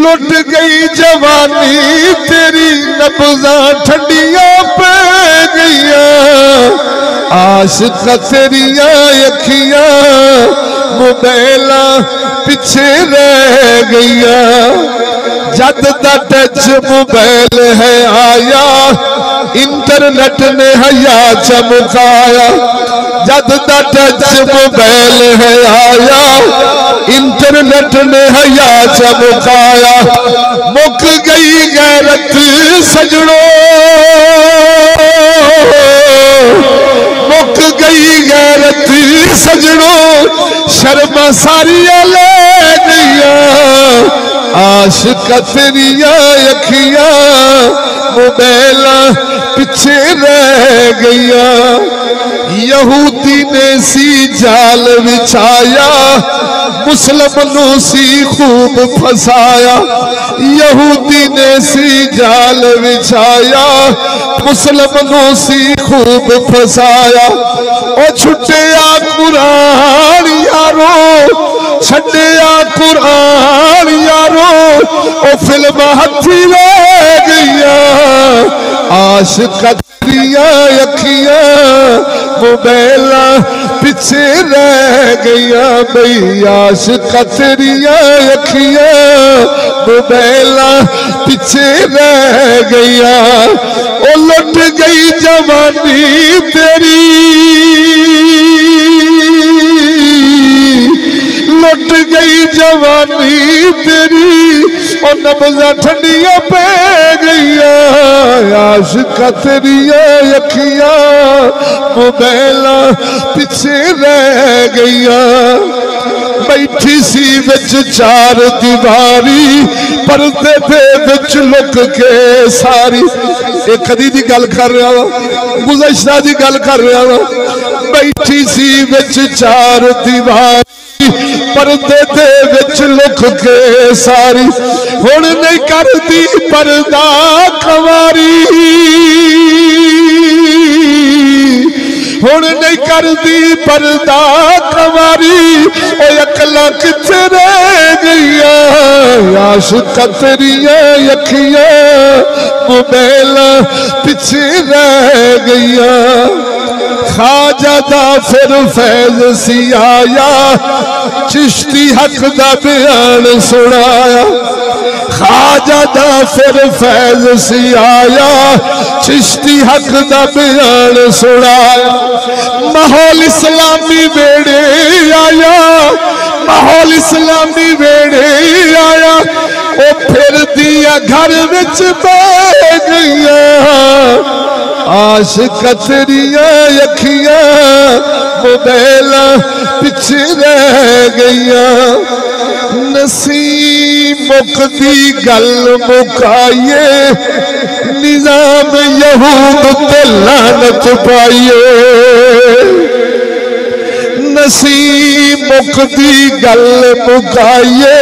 [SPEAKER 3] लुट गई जवानी तेरी नब्ज़ां ठंडियां पै गईयां। आशिक तेरिया अखियां मोबाइला पिछे रह गईया। जद दा टच मोबाइल है आया इंटरनेट ने हया चमकाया। जद दा टच मोबाइल है आया इंटरनेट ने हया चमकाया। मुक गई गैरत सजड़ो मुक गई गैरत सजड़ो शर्मा सारिया ले
[SPEAKER 1] आशिक तेरिया अखियां मोबाइल पिछे रह गईया। यहूदी ने सी जाल बिछाया मुस्लिम नू सी खूब फसाया। यहूदी ने सी जाल बिछाया मुस्लिम नू सी खूब फसाया। ओ छुटिया कुरान यारो छड़िया कुरान यारो ओ फिल्म हथी ले गईया। आशिक तेरिया अखियां मोबाइल पिछे रह गईया बई। आशिक तेरिया अखियां मोबाइल पिछे रह गईया। ओ लुट गई जवानी तेरी लुट गई जवानी तेरी और नब्ज़ां ठंडियां पै गईया। आशिक तेरिया अखियां मोबाइल पिछे रह गईया। बैठी सी विच चार दीवारी पर्दे दे विच लुक के सारी। एक कदी दी गल कर रहा वा गुज़श्ता दी गल कर रहा वा। बैठी सी विच चार दीवारी पर्दे दे विच लुक के सारी। हुण नहीं करदी पर्दा कवारी हुण नहीं करदी पर्दा कवारी। ओ अकलां किथे रह गईया। आशिक तेरिया अखियां मोबाइल पिछे रह गईया। खाजा दा फिर फैज सी आया चिश्ती हक दा बयान सुनाया। खाजा दा फिर फैज सी आया चिश्ती हक दा बयान सुनाया। माहौल इस्लामी वेड़े आया माहौल इस्लामी वेड़े आया। ओ फिर दिया घर विच बह गईया। आशिक तेरिया अखियां मोबाइल पिछे रह गईया। नसीब मुकदी गल मुकाइए निजाम यहूद ते लानत पाइए। नसीब मुकदी गल मुकाइए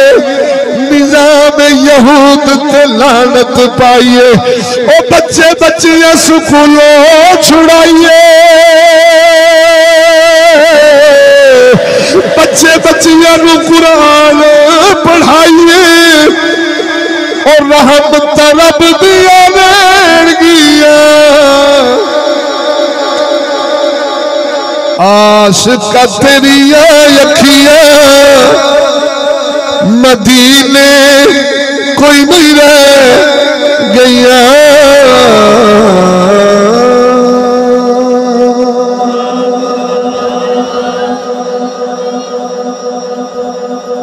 [SPEAKER 1] निजाम यहूद ते लानत पाइए। ओ बच्चे बच्चियां स्कूलों छुड़ाइए बच्चे बच्चियां नू कुरान पढ़ाइए। और रहमत रब दिया देणगियां। आशिक तेरिया अखियां मदीने कोई नहीं रह गईया।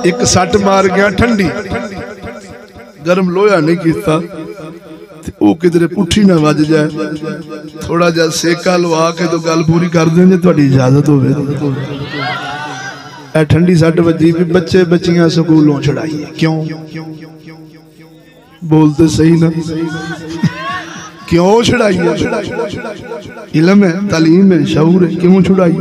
[SPEAKER 1] एक सट मार गया ठंडी गर्म लोहा नहीं किया वो किधरे पुठी ना वज जाए। थोड़ा जा सेका लवा के तो गल पूरी कर देंगे थोड़ी इजाजत हो। ठंडी सट वजी भी बच्चे बच्चियां स्कूलों छड़ाई। क्यों बोलते सही ना क्यों छड़ाई? इल्म है तालीम है शऊर है क्यों छुड़ाई?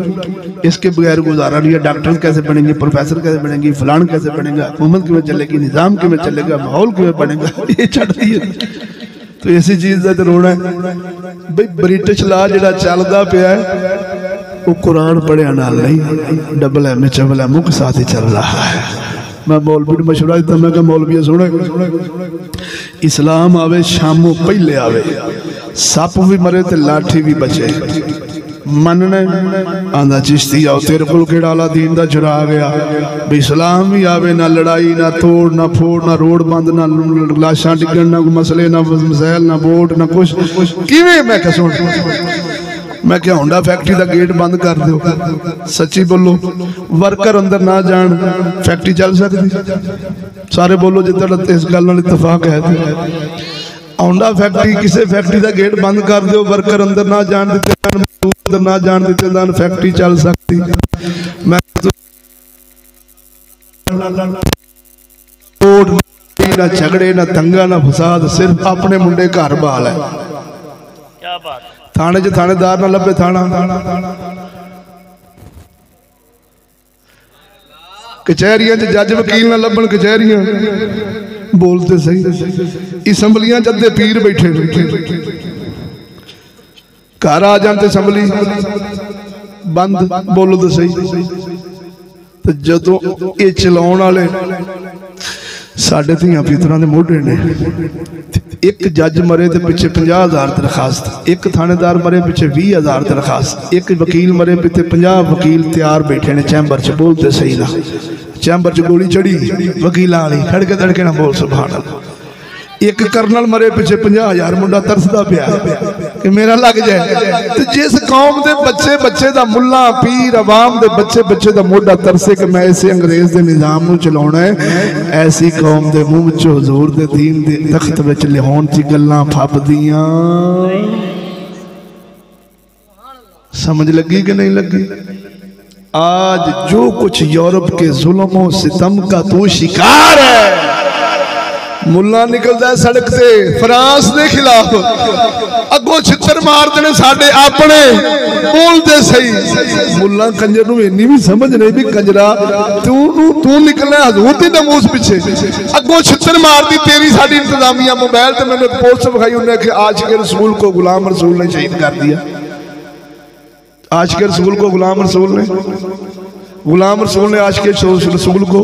[SPEAKER 1] इसके बगैर गुजारा नहीं है। डॉक्टर कैसे बनेंगे प्रोफेसर कैसे बनेंगे फलान कैसे बनेगा हुकूमत किमें चलेगी निजाम किमें चलेगा माहौल किमें बनेगा ये छड़ दी है। तो इसी चीज का तो रोना है भाई। ब्रिटिश ला जो चलता पाया वो कुरान पढ़िया नाल नहीं डबल एम चबल एम के साथ ही चल रहा है। मैं मौलवी ने मशवरा दिता मैं क्या मौलवी सुने इस्लाम आवे शामों पहले आवे सप भी मरे तो लाठी भी बचे। मनने आंदा चिश्ती आओ तेरे को केड़ा दीन दा चुरा गया भी इस्लाम भी आवे ना लड़ाई ना तोड़ ना फोड़ ना रोड बंद ना लाशा डिगन ना मसले ना मसैल ना वोट ना कुछ किवें। मैं क्या सुन मैं क्या होंडा फैक्ट्री का गेट बंद कर दो सच्ची बोलो वर्कर अंदर ना जान फैक्ट्री चल सकती? सारे बोलो जितना इस गल इतफाक है। होंडा फैक्ट्री किसी फैक्ट्री का गेट बंद कर दो वर्कर अंदर ना जान देते अंदर ना जान देते फैक्ट्री चल सकती? मैं
[SPEAKER 3] लड़ाई ना झगड़े ना दंगा ना फसाद, सिर्फ अपने मुंडे घर बहाल है।
[SPEAKER 4] क्या बात।
[SPEAKER 3] थाने च थानेदार ना लभे थाना, कचहरियां च जज वकील ना लभन कचहरियां, बोलते सही असैम्बलियां च अद्धे पीर बैठे घर आ जाते असैम्बली बंद, बोलो तो सही। तो जदों ये चलाउण वाले साडे धियां पुत्रां दे मोढे ने, एक जज मरे तो पिछे 50,000 दरखास्त, एक थानेदार मरे पिछे 20,000 दरखास्त, एक वकील मरे पिछे 50 वकील तैयार बैठे ने चैंबर च, बोलते सही ना। चैंबर च गोली चढ़ी वकीलां वाली, खड़के तड़के ना बोल सुभान अल्लाह। एक करनल मरे पिछे 50,000 मुंडा तरसदा पिया कि मेरा लग जाए। तो जिस कौम के बच्चे बच्चे का मुल्ला पीर अवाम के बच्चे बच्चे का मोढा तरसे कि मैं इसे अंग्रेज के निजाम को चलाना है, ऐसी कौम के मुंह चो हजूर के दीन के तख्त विच लियाउण च गल्लां फबदियां। समझ लगी कि नहीं लगी? आज जो कुछ यूरोप के जुल्म सितम का तू शिकार है, मुल्ला निकलता है सड़क से फ्रांस के खिलाफ, अगों छितर मार देने साडे अपने, बोलते सही। मुल्ला कंजर नूं इन्नी भी समझ नहीं भी कंजरा तू निकलना हजूर दी नमूस पिछे, अगों छितर मार दी तेरी साडी इंतजामिया। मोबाइल ते मैंने पोस्ट विखाई, उन्हें कि आशिक़ रसूल को गुलाम रसूल ने शहीद कर दिया। आशिक़ रसूल को गुलाम रसूल ने आशिक़ रसूल को,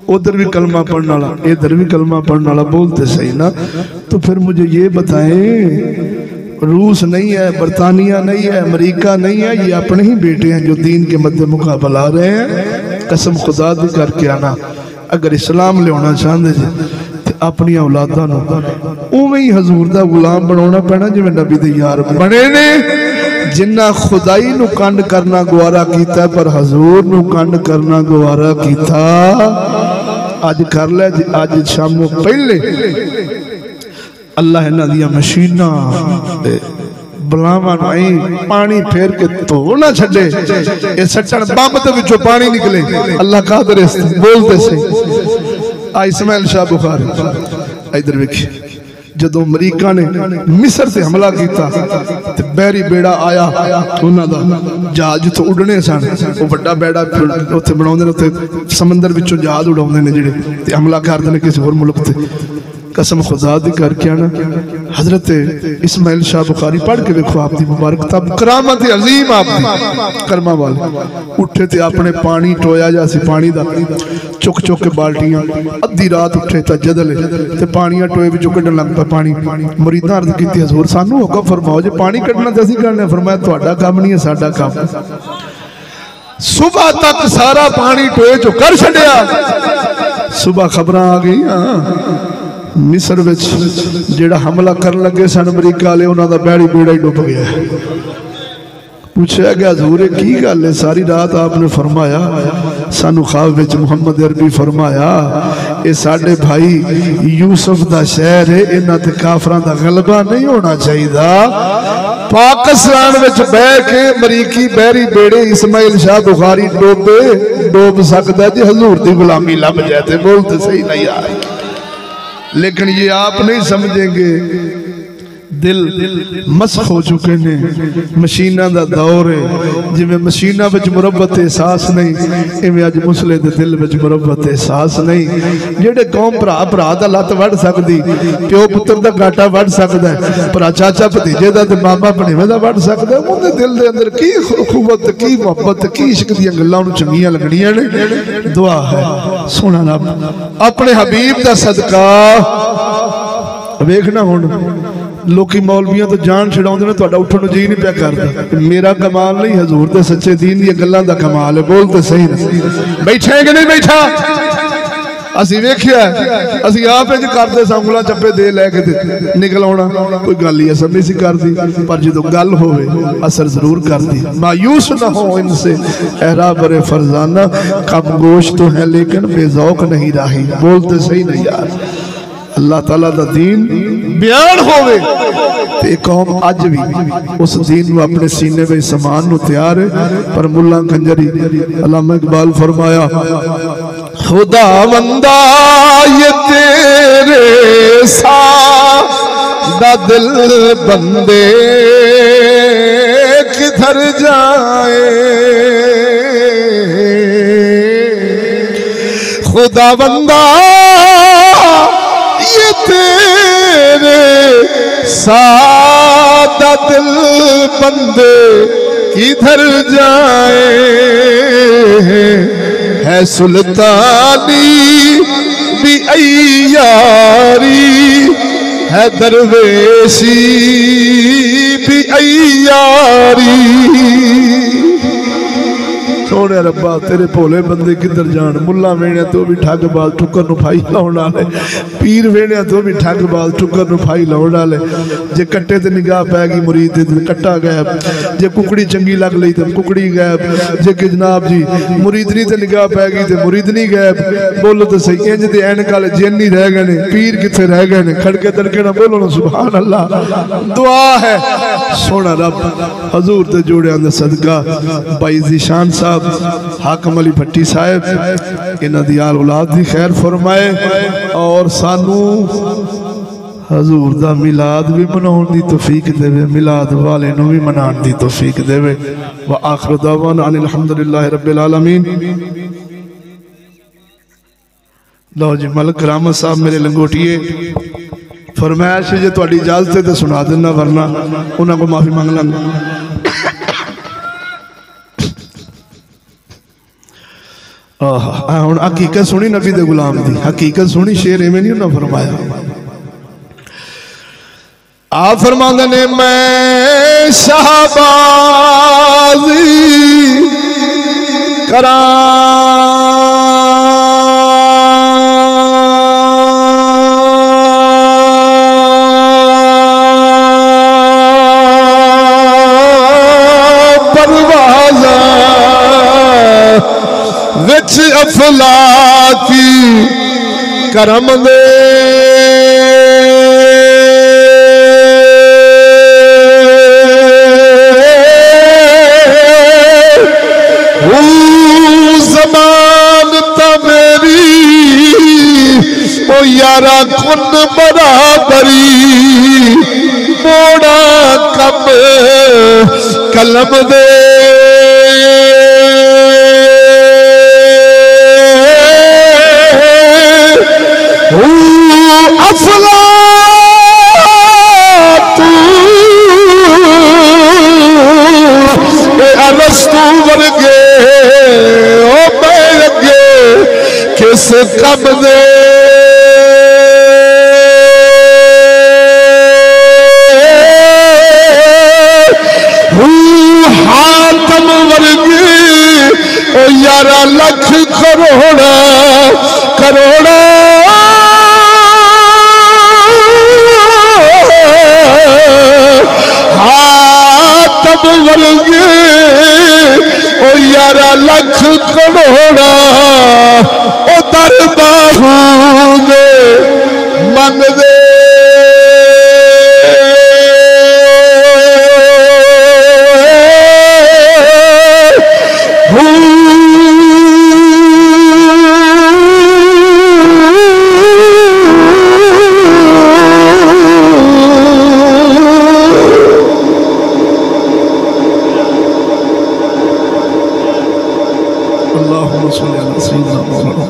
[SPEAKER 3] उधर भी कलमा पढ़ने वाला इधर भी कलमा पढ़ने वाला, बोलते सही ना। तो फिर मुझे ये बताएं, रूस नहीं है, बरतानिया नहीं है, अमेरिका नहीं है, ये अपने ही बेटे हैं जो दीन के मध्य मुकाबला रहे हैं। कसम खुदा दी करके आना, अगर इस्लाम लियाना चाहते जी तो अपनी औलादा उवें ही हजूर दा गुलाम बनाना पैना जिवें नबी दे यार बने ने। जिन्ना खुदाई नू कंड करना गवारा कीता, पर हजूर नू कंड करना गवारा कीता। अज कर ले जी, अज शामों पहले अल्लाह इन्हां दियां मशीनां बलावां नहीं पानी फेर के धो ना छड़े, ये सट्टन बंब दे विचों पानी निकले। अल्लाह कादर बोलते से। इस्माइल शाह बुखारी इधर वेखी, जदों अमरीका ने मिस्र से हमला किया तो बहरी बेड़ा आया, उन्होंने जहाज जितों उड़ने सन, वो बड़ा बेड़ा उत्थे बनाउंदे ने, उत्थे समंदर विचों जहाज उड़ाउंदे ने जिहड़े ते हमला करदे ने किसी होर मुल्क ते। कसम खुदा दी करके आना, हजरत इस्माइल शाह बुखारी पढ़ के देखो आपकी मुबारक किताब, करामत अजीम आपकी कर्मा वाले। उठे ते अपने पानी टोया जासी, पानी दा चुक चुक के बाल्टियां, अद्धी रात उठे तजदले ते पानियां टोए विचों कढण लग पे पानी। मुरीदां अर्ज कीती हजूर सानू हुक्म फरमाओ, जे पानी कढना ते असीं करना। फरमाया तुहाडा काम नहीं है, साडा काम। सुबह तक सारा पानी टोए चो कर छड्या। सुबह खबरां आ गई मिस्र विच जेड़ा हमला कर लगे सन अमरीका वाले, उन्होंने बैड़ी बेड़ा ही डुब गया। पूछा गया हजूर की गल है? सारी रात आपने फरमाया सानू ख्वाब विच मुहम्मद अरबी फरमाया, ये साडे भाई यूसुफ दा शहर है, इन्हां ते काफरां दा गलबा नहीं होना चाहिए। पाकिस्तान विच बह के अमरीकी बहरी बेड़े इस्माइल शाह बुखारी डूब सकता जी, हजूर दी गुलामी लभ जाए तो। बोलते सही नहीं यार, लेकिन ये आप नहीं समझेंगे, दिल मस्ख हो चुके ने। मशीना का दौर है, जिमें मशीना विच मुरब्बत एहसास नहीं, इवें अज मुसले दे दिल विच मुरब्बत एहसास नहीं। जेड़े कौम भरा भरा दा लत वढ़ सकदी, प्यो पुत्र दा गाटा वढ़ सकदा है, भरा चाचा भतीजे दा ते मामा भणेवे दा वढ़ सकदा है, उहदे दिल दे अंदर की खुवत, की मुहब्बत, की इश्क दीयां गल्लां उहनूं चंगियां लगणियां ने। दुआ है सोना रब अपने हबीब दा सदका वेखना। हुण लोकी मौलवियां तो जान छिड़ाउंदे ने, तुहाडा उठण नूं जी नहीं पिया करदा। मेरा कमाल नहीं, हजूर दे सच्चे दीन दी गल्लां दा कमाल है। बोलते सही ना, बैठे कि नहीं बैठा? असीं वेखिया, असीं आप इंज करदे सां, उंगलां चप्पे दे लैके निकल आउणा, कोई गल ही असर नहीं सी करदी, पर जदों गल होवे असर जरूर करदी। मायूस न हो इनसे एहरा बरे फरजाना, कम गोश तो है लेकिन बेजौक नहीं राही। बोलते सही नहीं यार, अल्लाह ताला दा दीन बयान होवे ते कौम अज भी उस दीन को अपने सीने में समान नु तैयार है। पर मुल्ला कंजरी अल्लामा इकबाल फरमाया खुदा बंदा ये तेरे सादा दिल बंदे किधर जाए, खुदा बंदा ये तेरे सादा दिल बंदे किधर जाए, है सुल्तानी भी अय्यारी, है दरवेशी भी अय्यारी। सोने रब्बा तेरे भोले बंदे किधर जान, मुला वेणिया तो भी ठग बाल ठुकर नु फाई लाउण वाले, पीर वेणिया तो भी ठग बाल ठुकर नु फाई लाउण वाले। जे कट्टे ते निगाह पै गई मुरीद ते कट्टा गायब, जे कुकड़ी चंगी लग लई ते कुकड़ी गायब, जे कि जनाब जी मुरीदनी ते निगाह पै गई ते मुरीदनी गायब। बोलो तो सही इंज दे ऐनक वाले जिन ही रह गए ने, पीर किथे रह गए ने? खड़के तड़के ना बोलो ना सुभान अल्लाह। दुआ है सोना रब हजूर ते जोड़ियां दे सदका भाई ज़ीशान साहब हाकम अली भट्टी साहब इन्हां दी आल औलाद दी खैर फरमाए और सानू हजूर दा मिलाद भी मनाउण दी तौफीक देवे, मिलाद वाले नू भी मनाउण दी तौफीक देवे। व आखिर दावाना अनिल हम्दुलिल्लाहि रब्बिल आलमीन। लो जी मलक रामा साहब मेरे लंगोटिए फरमाइश जे तुहाडी इजाजत है तो सुना देना, वरना उन्हां को माफी मांग लांगा। हुण हकीकत सुनी नबी दे गुलाम दी, हकीकत सुनी, शेर इवें नहीं उन्हें फरमाया। आप फरमांदे ने मैं शाहबाजी करा परवाज़ा विच अफलाकी करम दे ज़बान ता मेरी ओ यारा कुन बराबरी, मोड़ा कम कलम दे अफला तू अरस्तु वर्गे ओ बैगे किस कब्ज़े हातम वर्गे ओ यारा लख करोड़ा करोड़ा हातम वर्गे ओ यारा लख करोड़ा ओ दरबाहू दे मन दे अल्लाहुम्मा सल्ली अला सय्यिदिना